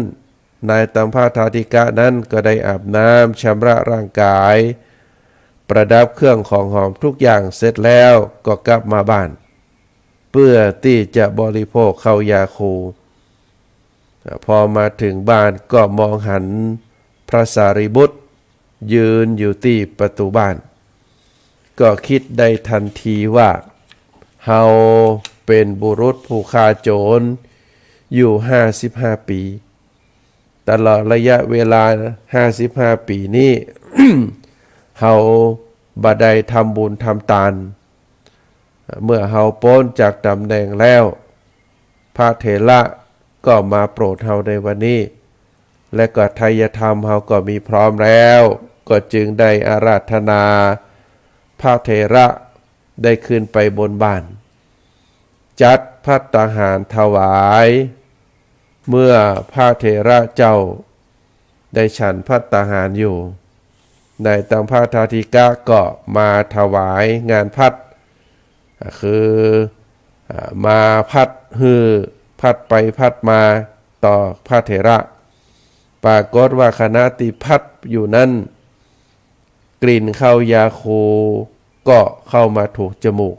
นายตัมพาทาธิกะนั้นก็ได้อาบน้ำชำระร่างกายประดับเครื่องของหอมทุกอย่างเสร็จแล้วก็กลับมาบ้านเพื่อที่จะบริโภคข้าวยาคูพอมาถึงบ้านก็มองหันพระสารีบุตรยืนอยู่ที่ประตูบ้านก็คิดได้ทันทีว่าเฮาเป็นบุรุษผู้ฆ่าโจรอยู่55 ปีตลอดระยะเวลา55 ปีนี้ เฮาบ่ได้ทำบุญทำทานเมื่อเฮาพ้นจากตำแหน่งแล้วพระเถระก็มาโปรดเฮาในวันนี้และก็ไทยธรรมเฮาก็มีพร้อมแล้วก็จึงได้อาราธนาพระเถระได้ขึ้นไปบนบ้านจัดภัตตาหารถวายเมื่อพระเถระเจ้าได้ฉันภัตตาหารอยู่นายตัมพาทาธิกะก็มาถวายงานพัดคือมาพัดฮือพัดไปพัดมาต่อพระเถระปรากฏว่าขณะที่พัดอยู่นั้นกลิ่นข้าวยาคูก็เข้ามาถูกจมูก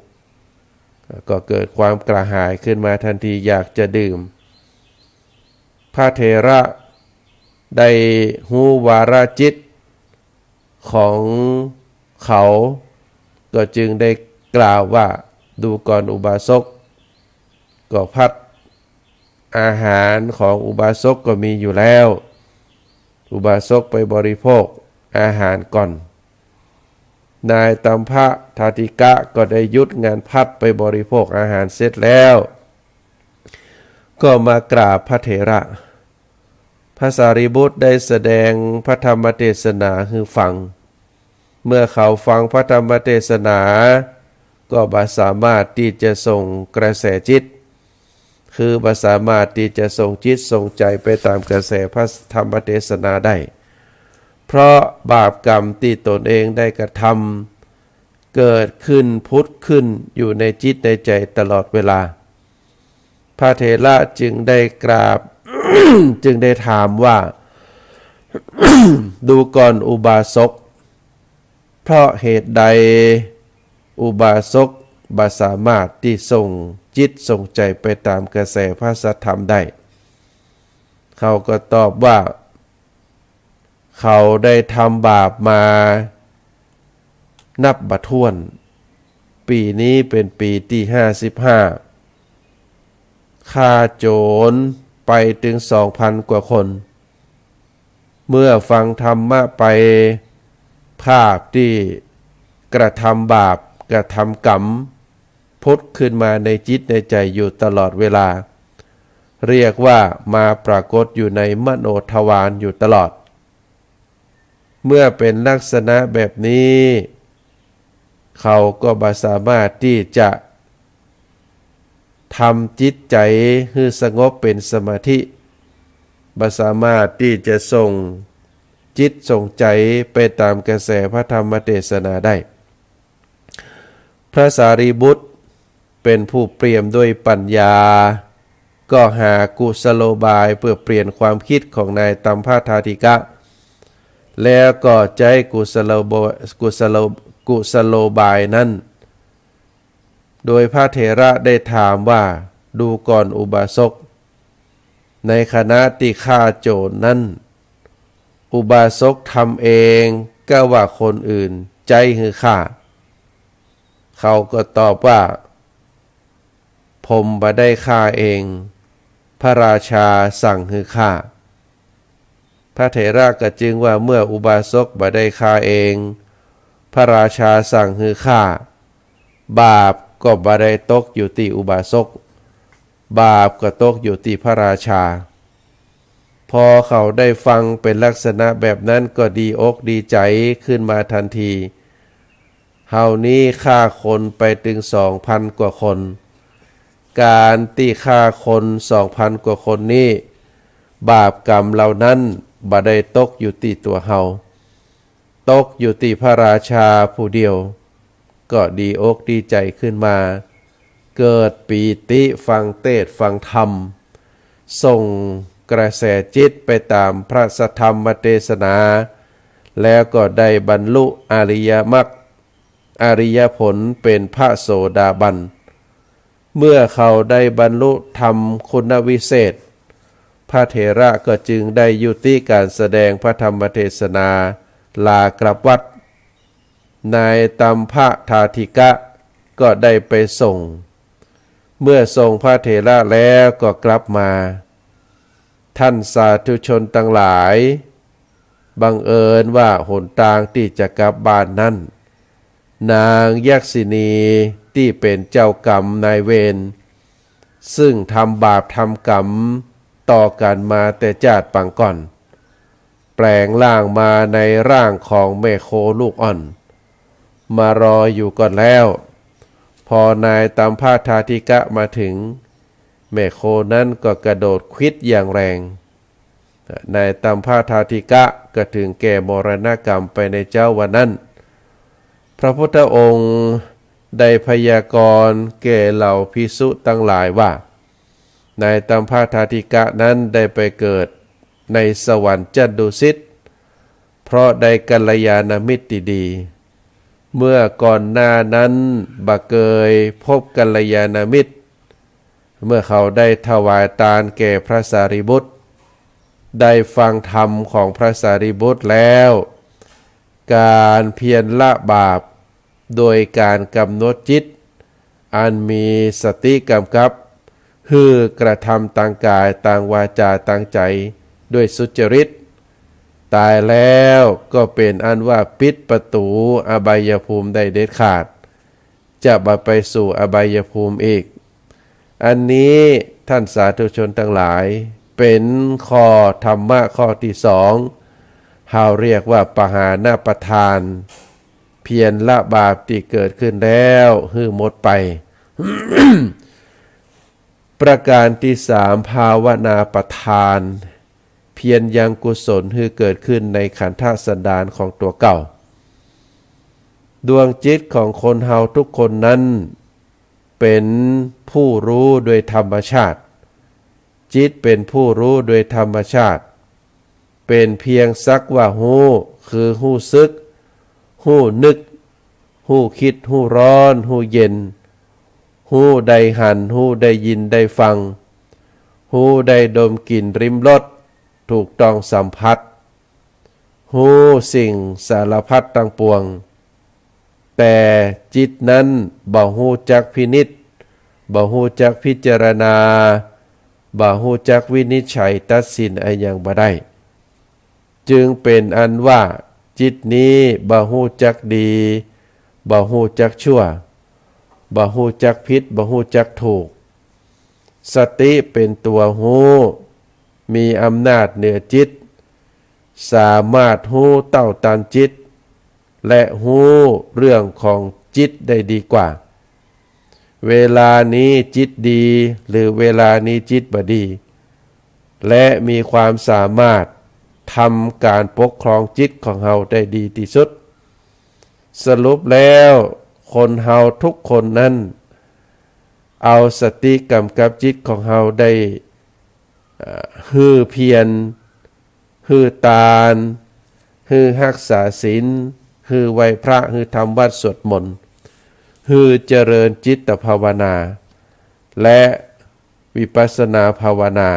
ก็เกิดความกระหายขึ้นมาทันทีอยากจะดื่มพระเถระได้หูวาราจิตของเขาก็จึงได้กล่าวว่าดูก่อนอุบาสกก็พัดอาหารของอุบาสกก็มีอยู่แล้วอุบาสกไปบริโภคอาหารก่อนนายตัมพะทาธิกะก็ได้ยุดงานพัดไปบริโภคอาหารเสร็จแล้วก็มากราบพระเถระพระสารีบุตรได้แสดงพระธรรมเทศนาให้ฟังเมื่อเขาฟังพระธรรมเทศนาก็บ่สามารถที่จะส่งกระแสจิตคือบ่สามารถที่จะส่งจิตส่งใจไปตามกระแสพระธรรมเทศนาได้เพราะบาปกรรมที่ตนเองได้กระทำเกิดขึ้นพุทธขึ้นอยู่ในจิตในใจตลอดเวลาพระเถระจึงได้กราบ จึงได้ถามว่า ดูก่อนอุบาสกเพราะเหตุใดอุบาสกบ่สามารถที่ส่งจิตส่งใจไปตามกระแสพระสัทธรรมได้เขาก็ตอบว่าเขาได้ทำบาปมานับบ่ถ้วนปีนี้เป็นปีที่55ฆ่าโจรไปถึง 2,000 กว่าคนเมื่อฟังธรรมะไปภาพที่กระทำบาปกระทำกรรมพุทธขึ้นมาในจิตในใจอยู่ตลอดเวลาเรียกว่ามาปรากฏอยู่ในมโนทวารอยู่ตลอดเมื่อเป็นลักษณะแบบนี้เขาก็บ่สามารถที่จะทำจิตใจให้สงบเป็นสมาธิบ่สามารถที่จะส่งจิตส่งใจไปตามกระแสพระธรรมเทศนาได้พระสารีบุตรเป็นผู้เปี่ยมด้วยปัญญาก็หากุศโลบายเพื่อเปลี่ยนความคิดของนายตัมพาทาธิกะแล้วก็ใจกุศโลบายนั้นโดยพระเถระได้ถามว่าดูก่อนอุบาสกในขณะที่ฆ่าโจรนั้นอุบาสกทำเองก็ว่าคนอื่นใจคือฆ่าเขาก็ตอบว่าผมบ่ได้ฆ่าเองพระราชาสั่งให้ฆ่าพระเถระก็จึงว่าเมื่ออุบาสกบ่ได้ฆ่าเองพระราชาสั่งให้ฆ่าบาปก็บ่ได้ตกอยู่ที่อุบาสกบาปก็ตกอยู่ที่พระราชาพอเขาได้ฟังเป็นลักษณะแบบนั้นก็ดีอกดีใจขึ้นมาทันทีเฮานี้ฆ่าคนไปถึง 2,000 กว่าคนการที่ฆ่าคน 2,000 กว่าคนนี้บาปกรรมเหล่านั้นบ่ได้ตกอยู่ที่ตัวเฮาตกอยู่ที่พระราชาผู้เดียวก็ดีอกดีใจขึ้นมาเกิดปีติฟังเทศน์ฟังธรรมส่ง กระแสจิตไปตามพระสัทธรรมเทศนาแล้วก็ได้บรรลุอริยมรรคอริยผลเป็นพระโสดาบันเมื่อเขาได้บรรลุธรรมคุณวิเศษพระเถระก็จึงได้ยุติการแสดงพระธรรมเทศนาลากลับวัดนายตัมภทาธิกะก็ได้ไปส่งเมื่อส่งพระเถระแล้วก็กลับมาท่านสาธุชนทั้งหลายบังเอิญว่าหนทางที่จะกลับบ้านนั้นนางยักษินีที่เป็นเจ้ากรรมนายเวรซึ่งทำบาปทำกรรมต่อกันมาแต่ชาติปางก่อนแปลงร่างมาในร่างของแม่โคลูกอ่อนมารออยู่ก่อนแล้วพอนายตัมภทาธิกะมาถึงแม่โคนั้นก็กระโดดควิดอย่างแรงนายตัมภทาธิกะก็ถึงแก่มรณกรรมไปในเจ้าวันนั้นพระพุทธองค์ได้พยากรณ์แก่เหล่าภิกษุทั้งหลายว่านายตัมภทาธิกะนั้นได้ไปเกิดในสวรรค์ชั้นดุสิตเพราะได้กัลยาณมิตรดีเมื่อก่อนหน้านั้นบักเกยพบกัลยาณมิตรเมื่อเขาได้ถวายทานแก่พระสารีบุตรได้ฟังธรรมของพระสารีบุตรแล้วการเพียรละบาปโดยการกำหนดจิตอันมีสติกำกับคือกระทำทางกายทางวาจาทางใจด้วยสุจริตตายแล้วก็เป็นอันว่าปิดประตูอบายภูมิได้เด็ดขาดจะมาไปสู่อบายภูมิอีกอันนี้ท่านสาธุชนทั้งหลายเป็นข้อธรรมะข้อที่สองเราเรียกว่าปหานาประทานเพียรละบาปที่เกิดขึ้นแล้วหื้อหมดไป ประการที่สามภาวนาประทานเพียรยังกุศลให้เกิดขึ้นในขันธสันดานของตัวเก่าดวงจิตของคนเฮาทุกคนนั้นเป็นผู้รู้โดยธรรมชาติจิตเป็นผู้รู้โดยธรรมชาติเป็นเพียงสักว่าหูคือหูซึกหูนึกหูคิดหูร้อนหูเย็นหูได้หันหูได้ยินได้ฟังหูได้ดมกลิ่นริมรสถูกต้องสัมผัสหูสิ่งสารพัดทั้งปวงแต่จิตนั้นบ่ฮู้จักพินิจบ่ฮู้จักพิจารณาบ่ฮู้จักวินิจฉัยตัดสินอะไรอย่างบ่ได้จึงเป็นอันว่าจิตนี้บ่ฮู้จักดีบ่ฮู้จักชั่วบ่ฮู้จักผิดบ่ฮู้จักถูกสติเป็นตัวฮู้มีอำนาจเหนือจิตสามารถฮู้เต้าตามจิตและฮู้เรื่องของจิตได้ดีกว่าเวลานี้จิตดีหรือเวลานี้จิตบ่ดีและมีความสามารถทำการปกครองจิตของเฮาได้ดีที่สุดสรุปแล้วคนเฮาทุกคนนั้นเอาสติกำกับจิตของเฮาได้ฮือเพียรฮือตานฮือรักษาศีลฮือไหว้พระฮือทำวัดสวดมนต์ฮือเจริญจิตภาวนาและวิปัสสนาภาวนา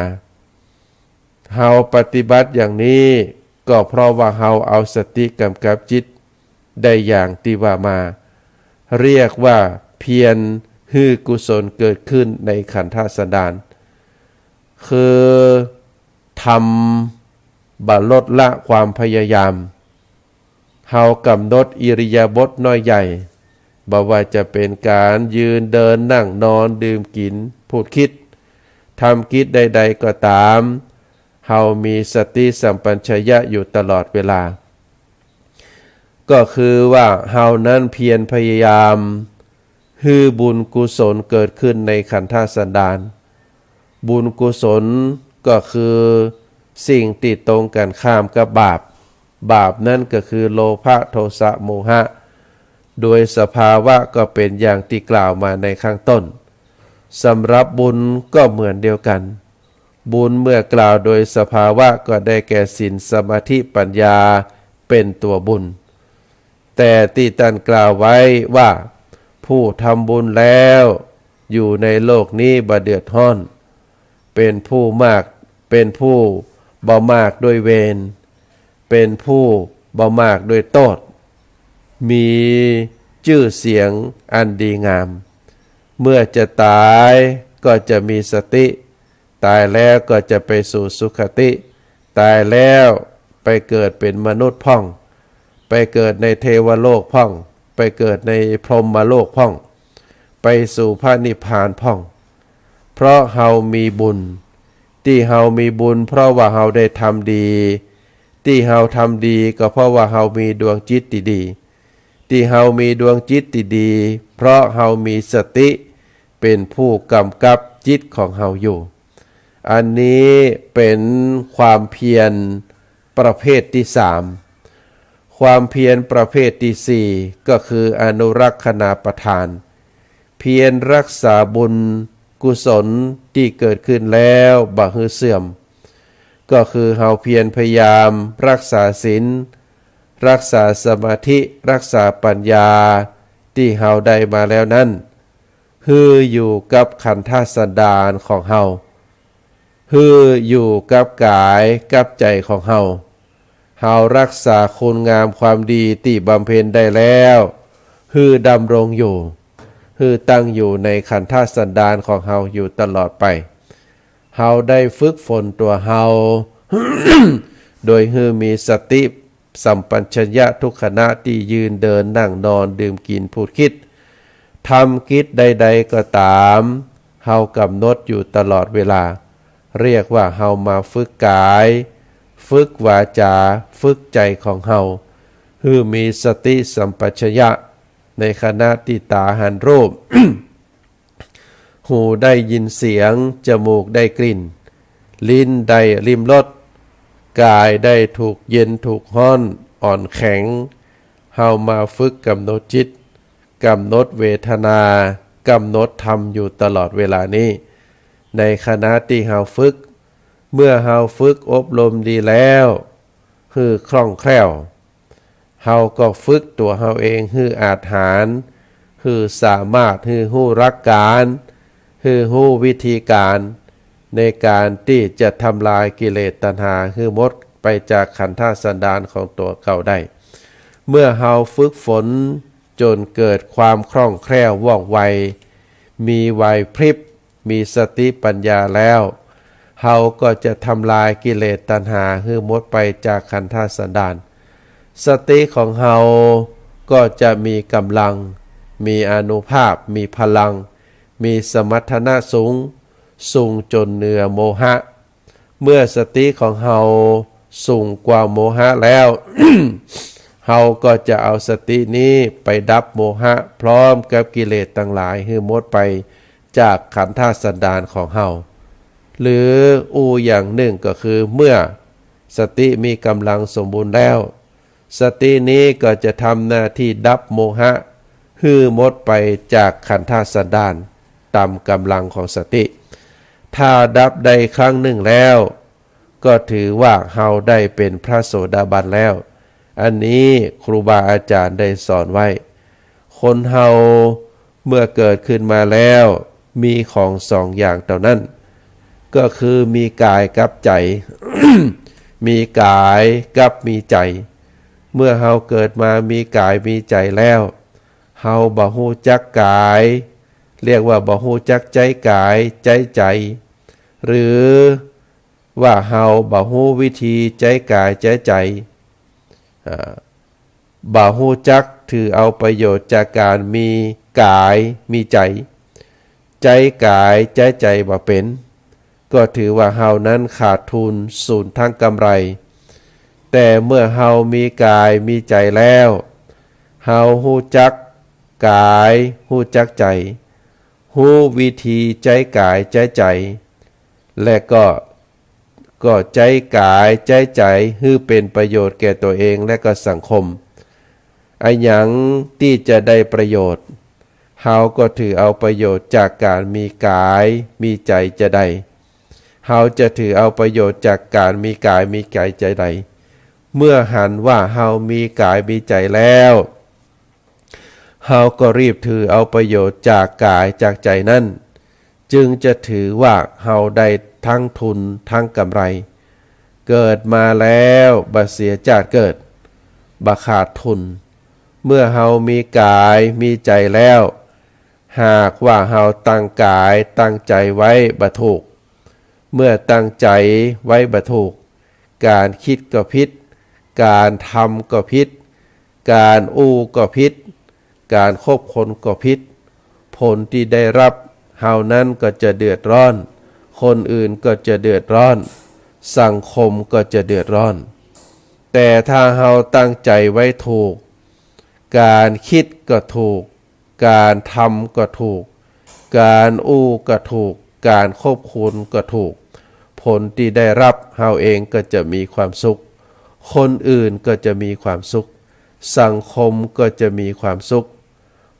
เฮาปฏิบัติอย่างนี้ก็เพราะว่าเฮาเอาสติกำกับจิตได้อย่างที่ว่ามาเรียกว่าเพียรฮือกุศลเกิดขึ้นในขันธสันดานคือทำบัดลดละความพยายามเฮากำหนดอิริยาบถน้อยใหญ่บ่ว่าจะเป็นการยืนเดินนั่งนอนดื่มกินพูดคิดทำกิจใดๆก็ตามเฮามีสติสัมปชัญญะอยู่ตลอดเวลาก็คือว่าเฮานั้นเพียรพยายามฮือบุญกุศลเกิดขึ้นในขันธสันดานบุญกุศลก็คือสิ่งที่ตรงกันข้ามกับบาปบาปนั่นก็คือโลภะโทสะโมหะโดยสภาวะก็เป็นอย่างที่กล่าวมาในข้างต้นสำหรับบุญก็เหมือนเดียวกัน บุญเมื่อกล่าวโดยสภาวะก็ได้แก่ศีลสมาธิปัญญาเป็นตัวบุญแต่ที่ท่านกล่าวไว้ว่าผู้ทำบุญแล้วอยู่ในโลกนี้บ่เดือดร้อนเป็นผู้มากเป็นผู้บ่มากด้วยเวรเป็นผู้บ่มากด้วยโทษมีชื่อเสียงอันดีงามเมื่อจะตายก็จะมีสติตายแล้วก็จะไปสู่สุคติตายแล้วไปเกิดเป็นมนุษย์พ่องไปเกิดในเทวโลกพ่องไปเกิดในพรหมโลกพ่องไปสู่พระนิพพานพ่องเพราะเฮามีบุญที่เฮามีบุญเพราะว่าเฮาได้ทำดีที่เฮาทำดีก็เพราะว่าเฮามีดวงจิตดีที่เฮามีดวงจิตดีเพราะเฮามีสติเป็นผู้กำกับจิตของเฮาอยู่อันนี้เป็นความเพียรประเภทที่3ความเพียรประเภทที่4ก็คืออนุรักษณาประทานเพียรรักษาบุญกุศลที่เกิดขึ้นแล้วบ่ให้เสื่อมก็คือเฮาเพียรพยายามรักษาศีลรักษาสมาธิรักษาปัญญาที่เฮาได้มาแล้วนั้นฮืออยู่กับขันธสันดานของเฮาฮืออยู่กับกายกับใจของเฮาเฮารักษาคุณงามความดีที่บำเพ็ญได้แล้วฮือดำรงอยู่ฮือตั้งอยู่ในขันธสันดานของเฮาอยู่ตลอดไปเฮาได้ฝึกฝนตัวเฮา โดยฮือมีสติสัมปชัญญะทุกขณะที่ยืนเดินนั่งนอนดื่มกินพูดคิดทำกิจใดๆก็ตามเฮากำหนดอยู่ตลอดเวลาเรียกว่าเฮามาฝึกกายฝึกวาจาฝึกใจของเฮาฮือมีสติสัมปชัญญะในขณะที่ตาหันรูป หูได้ยินเสียงจมูกได้กลิ่นลิ้นได้ลิ้มรสกายได้ถูกเย็นถูกร้อนอ่อนแข็งเฮามาฝึกกำหนดจิตกำหนดเวทนากำหนดธรรมอยู่ตลอดเวลานี้ในขณะที่เฮาฝึกเมื่อเฮาฝึกอบรมดีแล้วฮือคล่องแคล่วเฮาก็ฝึกตัวเฮาเองฮืออาจหารฮือสามารถฮือฮู้รักการฮือฮู้วิธีการในการที่จะทำลายกิเลสตัณหาฮือหมดไปจากขันธสันดานของตัวเก่าได้เมื่อเฮาฝึกฝนจนเกิดความคล่องแคล่วว่องไวมีไหวพริบมีสติปัญญาแล้วเฮาก็จะทำลายกิเลสตัณหาฮือหมดไปจากขันธสันดานสติของเฮาก็จะมีกำลังมีอานุภาพมีพลังมีสมรรถนะสูงจนเหนือโมหะเมื่อสติของเฮาสูงกว่าโมหะแล้ว เฮาก็จะเอาสตินี้ไปดับโมหะพร้อมกับกิเลสต่างหลายให้หมดไปจากขันธสันดานของเฮาหรืออย่างหนึ่งก็คือเมื่อสติมีกำลังสมบูรณ์แล้วสตินี้ก็จะทำหน้าที่ดับโมหะให้หมดไปจากขันธสันดานตามกำลังของสติถ้าดับได้ครั้งหนึ่งแล้วก็ถือว่าเฮาได้เป็นพระโสดาบันแล้วอันนี้ครูบาอาจารย์ได้สอนไว้คนเฮาเมื่อเกิดขึ้นมาแล้วมีของ2 อย่างเท่านั้นก็คือมีกายกับใจ มีกายกับมีใจเมื่อเฮาเกิดมามีกายมีใจแล้วเฮาบ่ฮู้จักกายเรียกว่าบ่ฮู้จักใจกายใจหรือว่าเฮาบ่ฮู้วิธีใจกายใจบ่ฮู้จักถือเอาประโยชน์จากการมีกายมีใจกายใจบ่เป็นก็ถือว่าเฮานั้นขาดทุนสูญทั้งกำไรแต่เมื่อเฮามีกายมีใจแล้วเฮาฮู้จักกายฮู้จักใจฮู้วิธีใจกายใจและก็ใจกายใจให้เป็นประโยชน์แก่ตัวเองและก็สังคมอันหยังที่จะได้ประโยชน์เฮาก็ถือเอาประโยชน์จากการมีกายมีใจจะได้ เฮาจะถือเอาประโยชน์จากการมีกายมีใจใจใดเมื่อหันว่าเฮามีกายมีใจแล้วเฮาก็รีบถือเอาประโยชน์จากกายจากใจนั้นจึงจะถือว่าเฮาได้ทั้งทุนทั้งกำไรเกิดมาแล้วบ่เสียจากเกิดบ่ขาดทุนเมื่อเฮามีกายมีใจแล้วหากว่าเฮาตั้งกายตั้งใจไว้บ่ถูกเมื่อตั้งใจไว้บ่ถูกการคิดก็ผิดการทำก็ผิดการอู้ก็ผิดการคบคนก็ผิดผลที่ได้รับเฮานั้นก็จะเดือดร้อนคนอื่นก็จะเดือดร้อนสังคมก็จะเดือดร้อนแต่ถ้าเฮาตั้งใจไว้ถูกการคิดก็ถูกการทำก็ถูกการอู้ก็ถูกการคบคุณก็ถูกผลที่ได้รับเฮาเองก็จะมีความสุขคนอื่นก็จะมีความสุขสังคมก็จะมีความสุข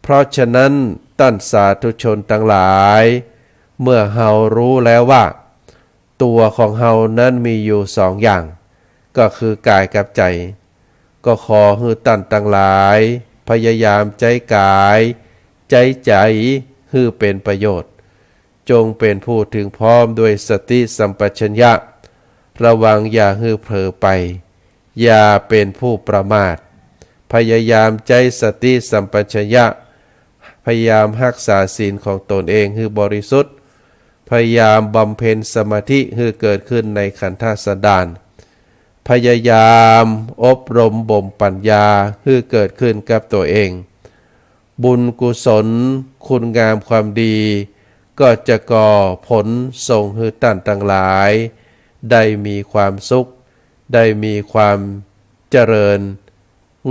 เพราะฉะนั้นท่านสาธุชนทั้งหลายเมื่อเฮารู้แล้วว่าตัวของเฮานั้นมีอยู่สองอย่างก็คือกายกับใจก็ขอให้ท่านทั้งหลายพยายามใจกายใจให้เป็นประโยชน์จงเป็นผู้ถึงพร้อมด้วยสติสัมปชัญญะระวังอย่าให้เผลอไปอย่าเป็นผู้ประมาทพยายามใจสติสัมปชัญญะพยายามรักษาศีลของตนเองให้บริสุทธิ์พยายามบำเพ็ญสมาธิให้เกิดขึ้นในขันธสันดานพยายามอบรมบ่มปัญญาให้เกิดขึ้นกับตัวเองบุญกุศลคุณงามความดีก็จะก่อผลส่งให้ท่านทั้งหลายได้มีความสุขได้มีความเจริญ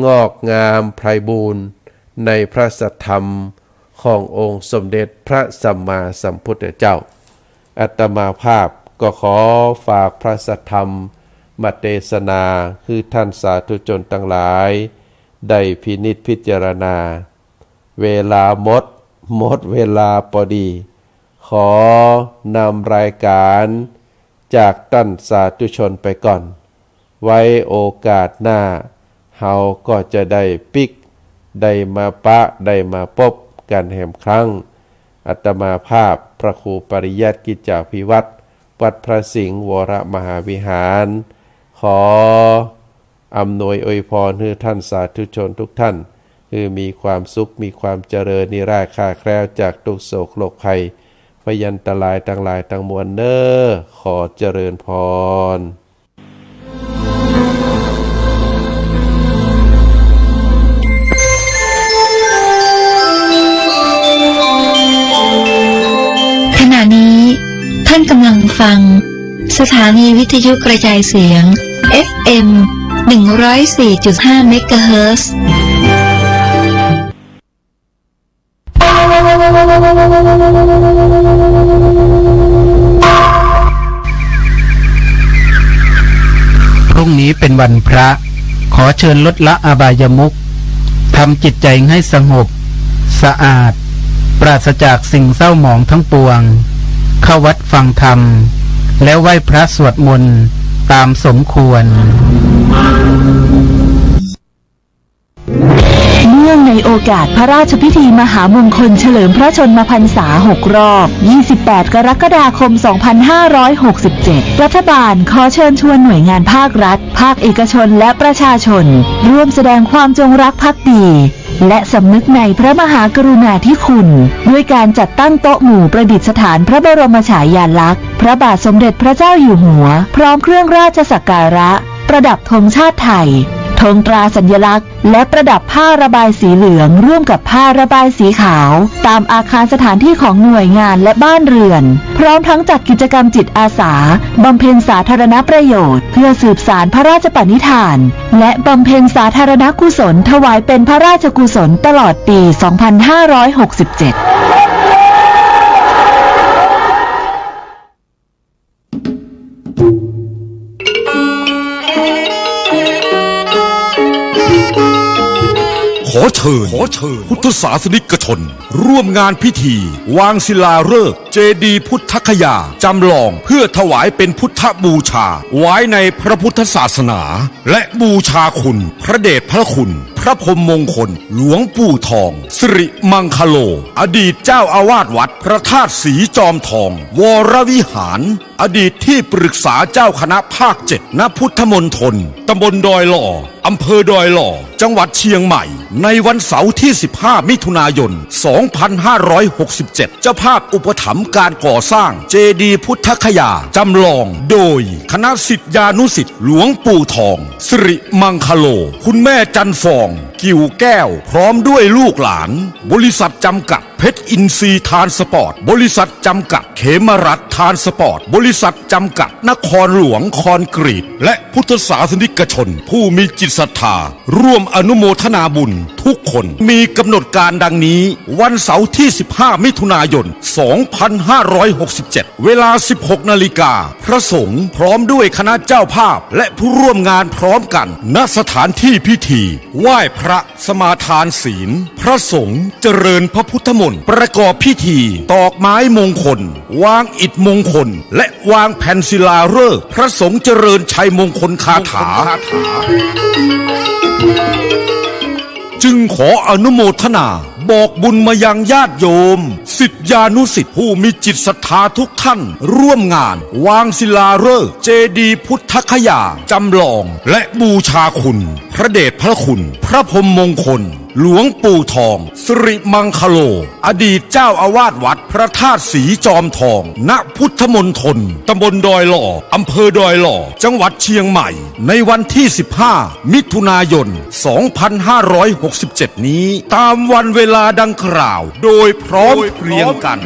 งอกงามไพบูรณ์ในพระสัทธรรมขององค์สมเด็จพระสัมมาสัมพุทธเจ้าอาตมาภาพก็ขอฝากพระสัทธรรมมาเทศนาคือท่านสาธุชนทั้งหลายได้พินิจพิจารณาเวลาหมดเวลาพอดีขอนำรายการจากท่านสาธุชนไปก่อนไว้โอกาสหน้าเฮาก็จะได้ปิกได้มาปะได้มาพบกันแห่งครั้งอาตมาภาพพระครูปริยัติกิจจาภิวัตรวัดพระสิงห์วรมหาวิหารขออำนวยอวยพรให้ท่านสาธุชนทุกท่านคือมีความสุขมีความเจริญนิราชคาแคล้วจากทุกโศกโรคภัยพยันตรายทั้งหลายทั้งมวลเน้อขอเจริญพรขณะนี้ท่านกำลังฟังสถานีวิทยุกระจายเสียง FM 104.5 เมกะเฮิรตซ์พรุ่งนี้เป็นวันพระขอเชิญลดละอบายมุขทำจิตใจให้สงบสะอาดปราศจากสิ่งเศร้าหมองทั้งปวงเข้าวัดฟังธรรมแล้วไหว้พระสวดมนต์ตามสมควรเนื่องในโอกาสพระราชพิธีมหามงคลเฉลิมพระชนมพรรษา6 รอบ 28 กรกฎาคม 2567 รัฐบาลขอเชิญชวนหน่วยงานภาครัฐภาคเอกชนและประชาชนร่วมแสดงความจงรักภักดีและสำนึกในพระมหากรุณาธิคุณด้วยการจัดตั้งโต๊ะหมู่ประดิษฐานพระบรมฉายาลักษณ์พระบาทสมเด็จพระเจ้าอยู่หัวพร้อมเครื่องราชสักการะประดับธงชาติไทยธงตราสัญลักษณ์และประดับผ้าระบายสีเหลืองร่วมกับผ้าระบายสีขาวตามอาคารสถานที่ของหน่วยงานและบ้านเรือนพร้อมทั้งจัดกิจกรรมจิตอาสาบำเพ็ญสาธารณประโยชน์เพื่อสืบสานพระราชปณิธานและบำเพ็ญสาธารณกุศลถวายเป็นพระราชกุศลตลอดปี 2567ขอเชิญพุทธศาสนิกชนร่วมงานพิธีวางศิลาฤกษ์ เจดีย์พุทธคยาจำลองเพื่อถวายเป็นพุทธบูชาไว้ในพระพุทธศาสนาและบูชาคุณพระเดชพระคุณพระพรหมมงคลหลวงปู่ทองสิริมังคโลอดีตเจ้าอาวาสวัดพระธาตุศรีจอมทองวรวิหารอดีตที่ปรึกษาเจ้าคณะภาค7ณพุทธมณฑลตำบลดอยหล่ออำเภอดอยหล่อจังหวัดเชียงใหม่ในวันเสาร์ที่15มิถุนายน2567เจ้าภาพอุปถัมภ์การก่อสร้างเจดีย์พุทธคยาจำลองโดยคณะศิษยานุศิษย์หลวงปู่ทองสิริมังคโลคุณแม่จันฟองกิ่วแก้วพร้อมด้วยลูกหลานบริษัทจำกัดเพชรอินทรีย์ทานสปอร์ตบริษัทจำกัดเขมรัฐทานสปอร์ตบริษัทจำกัดนครหลวงคอนกรีตและพุทธศาสนิกชนผู้มีจิตศรัทธาร่วมอนุโมทนาบุญทุกคนมีกำหนดการดังนี้วันเสาร์ที่15มิถุนายน2567เวลา 16 นาฬิกาพระสงฆ์พร้อมด้วยคณะเจ้าภาพและผู้ร่วมงานพร้อมกันณสถานที่พิธีไหว้พระสมาทานศีลพระสงฆ์เจริญพระพุทธมนต์ประกอบพิธีตอกไม้มงคลวางอิฐมงคลและวางแผ่นศิลาฤกษ์พระสงฆ์เจริญชัยมงคลคาถาจึงขออนุโมทนาบอกบุญมายังญาติโยมศิษยานุศิษย์ผู้มีจิตศรัทธาทุกท่านร่วมงานวางศิลาฤกษ์เจดีย์พุทธคยาจำลองและบูชาคุณพระเดชพระคุณพระพรหมมงคลหลวงปู่ทองสิริมังคโลอดีตเจ้าอาวาสวัดพระธาตุศรีจอมทองณพุทธมณฑลตำบลดอยหล่ออำเภอดอยหล่อจังหวัดเชียงใหม่ในวันที่15มิถุนายน2567นี้ตามวันเวลาดังกล่าวโดยพร้อมเพรียงกัน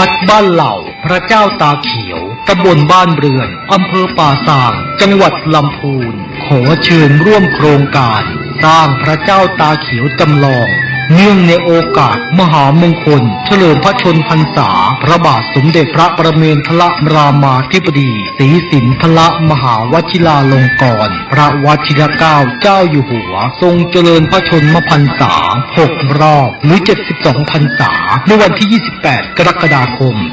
วัดบ้านเหล่าพระเจ้าตาเขียวตำบลบ้านเรือนอำเภอป่าซางจังหวัดลำพูนขอเชิญร่วมโครงการสร้างพระเจ้าตาเขียวจำลองเนื่องในโอกาสมหามงคลเฉลิมพระชนมพรรษาพระบาทสมเด็จพระประเมนทรรามาธิบดีศรีสินธรมหาวชิราลงกรณ์พระวชิรเกล้าเจ้าอยู่หัวทรงเจริญพระชนมพรรษา6 รอบหรือ72 พรรษาในวันที่28 กรกฎาคม 2567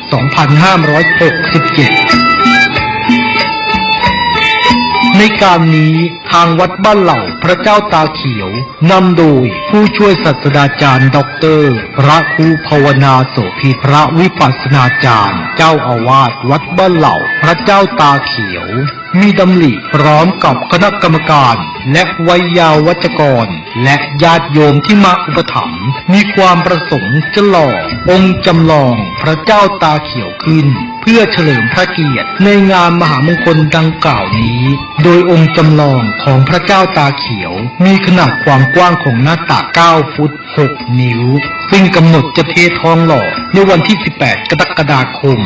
ในการนี้ทางวัดบ้านเหล่าพระเจ้าตาเขียวนำโดยผู้ช่วยศาสตราจารย์ด็อกเตอร์พระครูภาวนาโสภิตพระวิปัสสนาจารย์เจ้าอาวาสวัดบ้านเหล่าพระเจ้าตาเขียวมีดำริพร้อมกับคณะกรรมการและวัยาวัจกรและญาติโยมที่มาอุปถัมภ์มีความประสงค์จะหล่อองค์จำลองพระเจ้าตาเขียวขึ้นเพื่อเฉลิมพระเกียรติในงานมหามงคลดังกล่าวนี้โดยองค์จำลองของพระเจ้าตาเขียวมีขนาดความกว้างของหน้าตัก9 ฟุต 6 นิ้วซึ่งกำหนดจะเททองหล่อในวันที่18 กรกฎาคม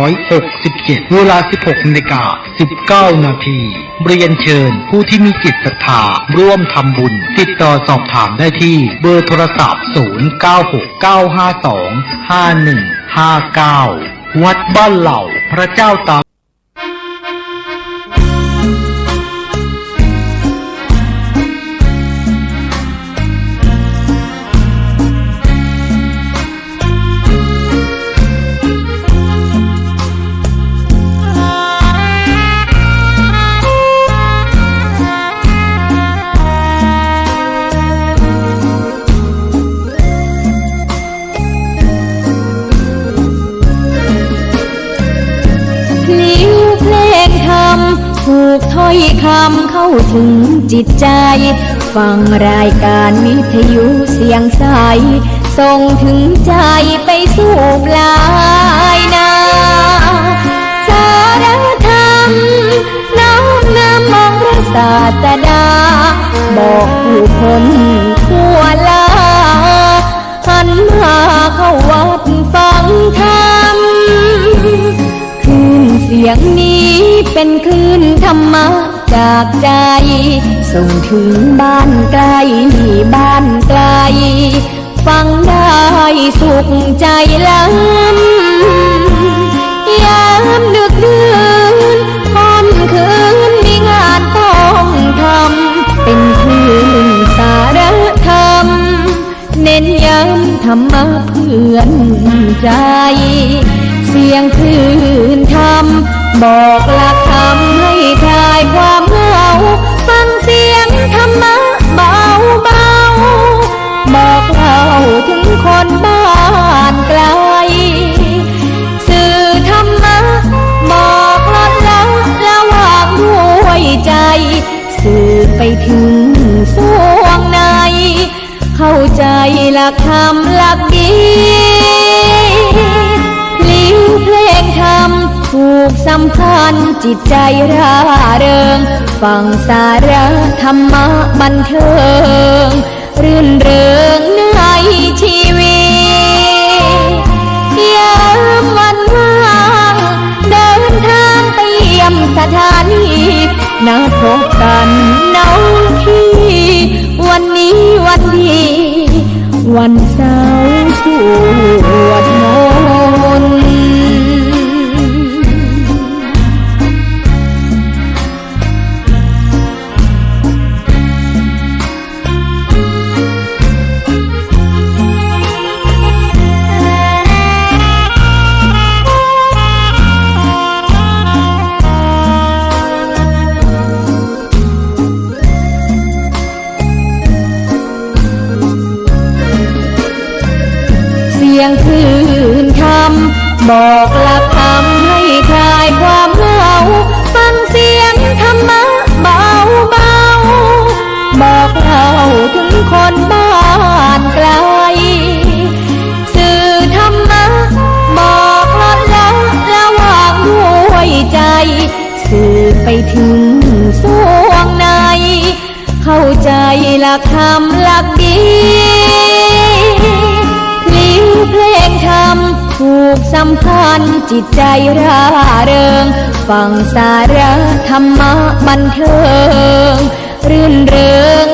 2567 เวลา 16:19 นาทีเรียนเชิญผู้ที่มีจิตศรัทธาร่วมทำบุญติดต่อสอบถามได้ที่เบอร์โทรศัพท์ 0969525159 วัดบ้านเหล่าพระเจ้าตา ถูกถ้อยคำเข้าถึงจิตใจฟังรายการวิทยุเสียงใสส่งถึงใจไปสู่ปลายนาสารธรรมน้อมนำมองพระศาสดาบอกผู้คนทั่วลาหันมาเข้าวัดฟังธรรมคลื่นเสียงนี้เป็นคลื่นธรรมะจากใจ ส่งถึงบ้านไกลบ้านไกลฟังได้สุขใจล้ำยามดึกดื่นค่ำคืนมีงานต้องทำเป็นคลื่นสารธรรมเน้นย้ำธรรมะเพื่อนใจเสียงคลื่นธรรมบอกหลักธรรมให้คลายความเหงาฟังเสียงธรรมะเบาเบาบอกเล่าถึงคนบ้านไกลสื่อธรรมะบอกลดละระหว่างด้วยใจสื่อไปถึงสวงในเข้าใจหลักธรรมหลักดีพลิ้วเพลงธรรมถูกสัมพันธ์จิตใจร่าเริงฟังสาระธรรมะบันเทิงรื่นเริงในชีวิตยามวันว่างเดินทางไปเยี่ยมสถานีนัดพบกันเนาที่วันนี้วันดีวันเสาร์สวดมนต์เสียงคลื่นธรรมบอกหลักธรรมให้คลายความเหงาฟังเสียงธรรมะเบาเบาบอกเล่าถึงคนบ้านไกลสื่อธรรมะบอกลดละระหว่างด้วยใจสื่อไปถึงสวงในเข้าใจหลักธรรมหลักดีเพลงธรรมถูกสัมพันธ์จิตใจร่าเริงฟังสาระธรรมะบันเทิงรื่นเริง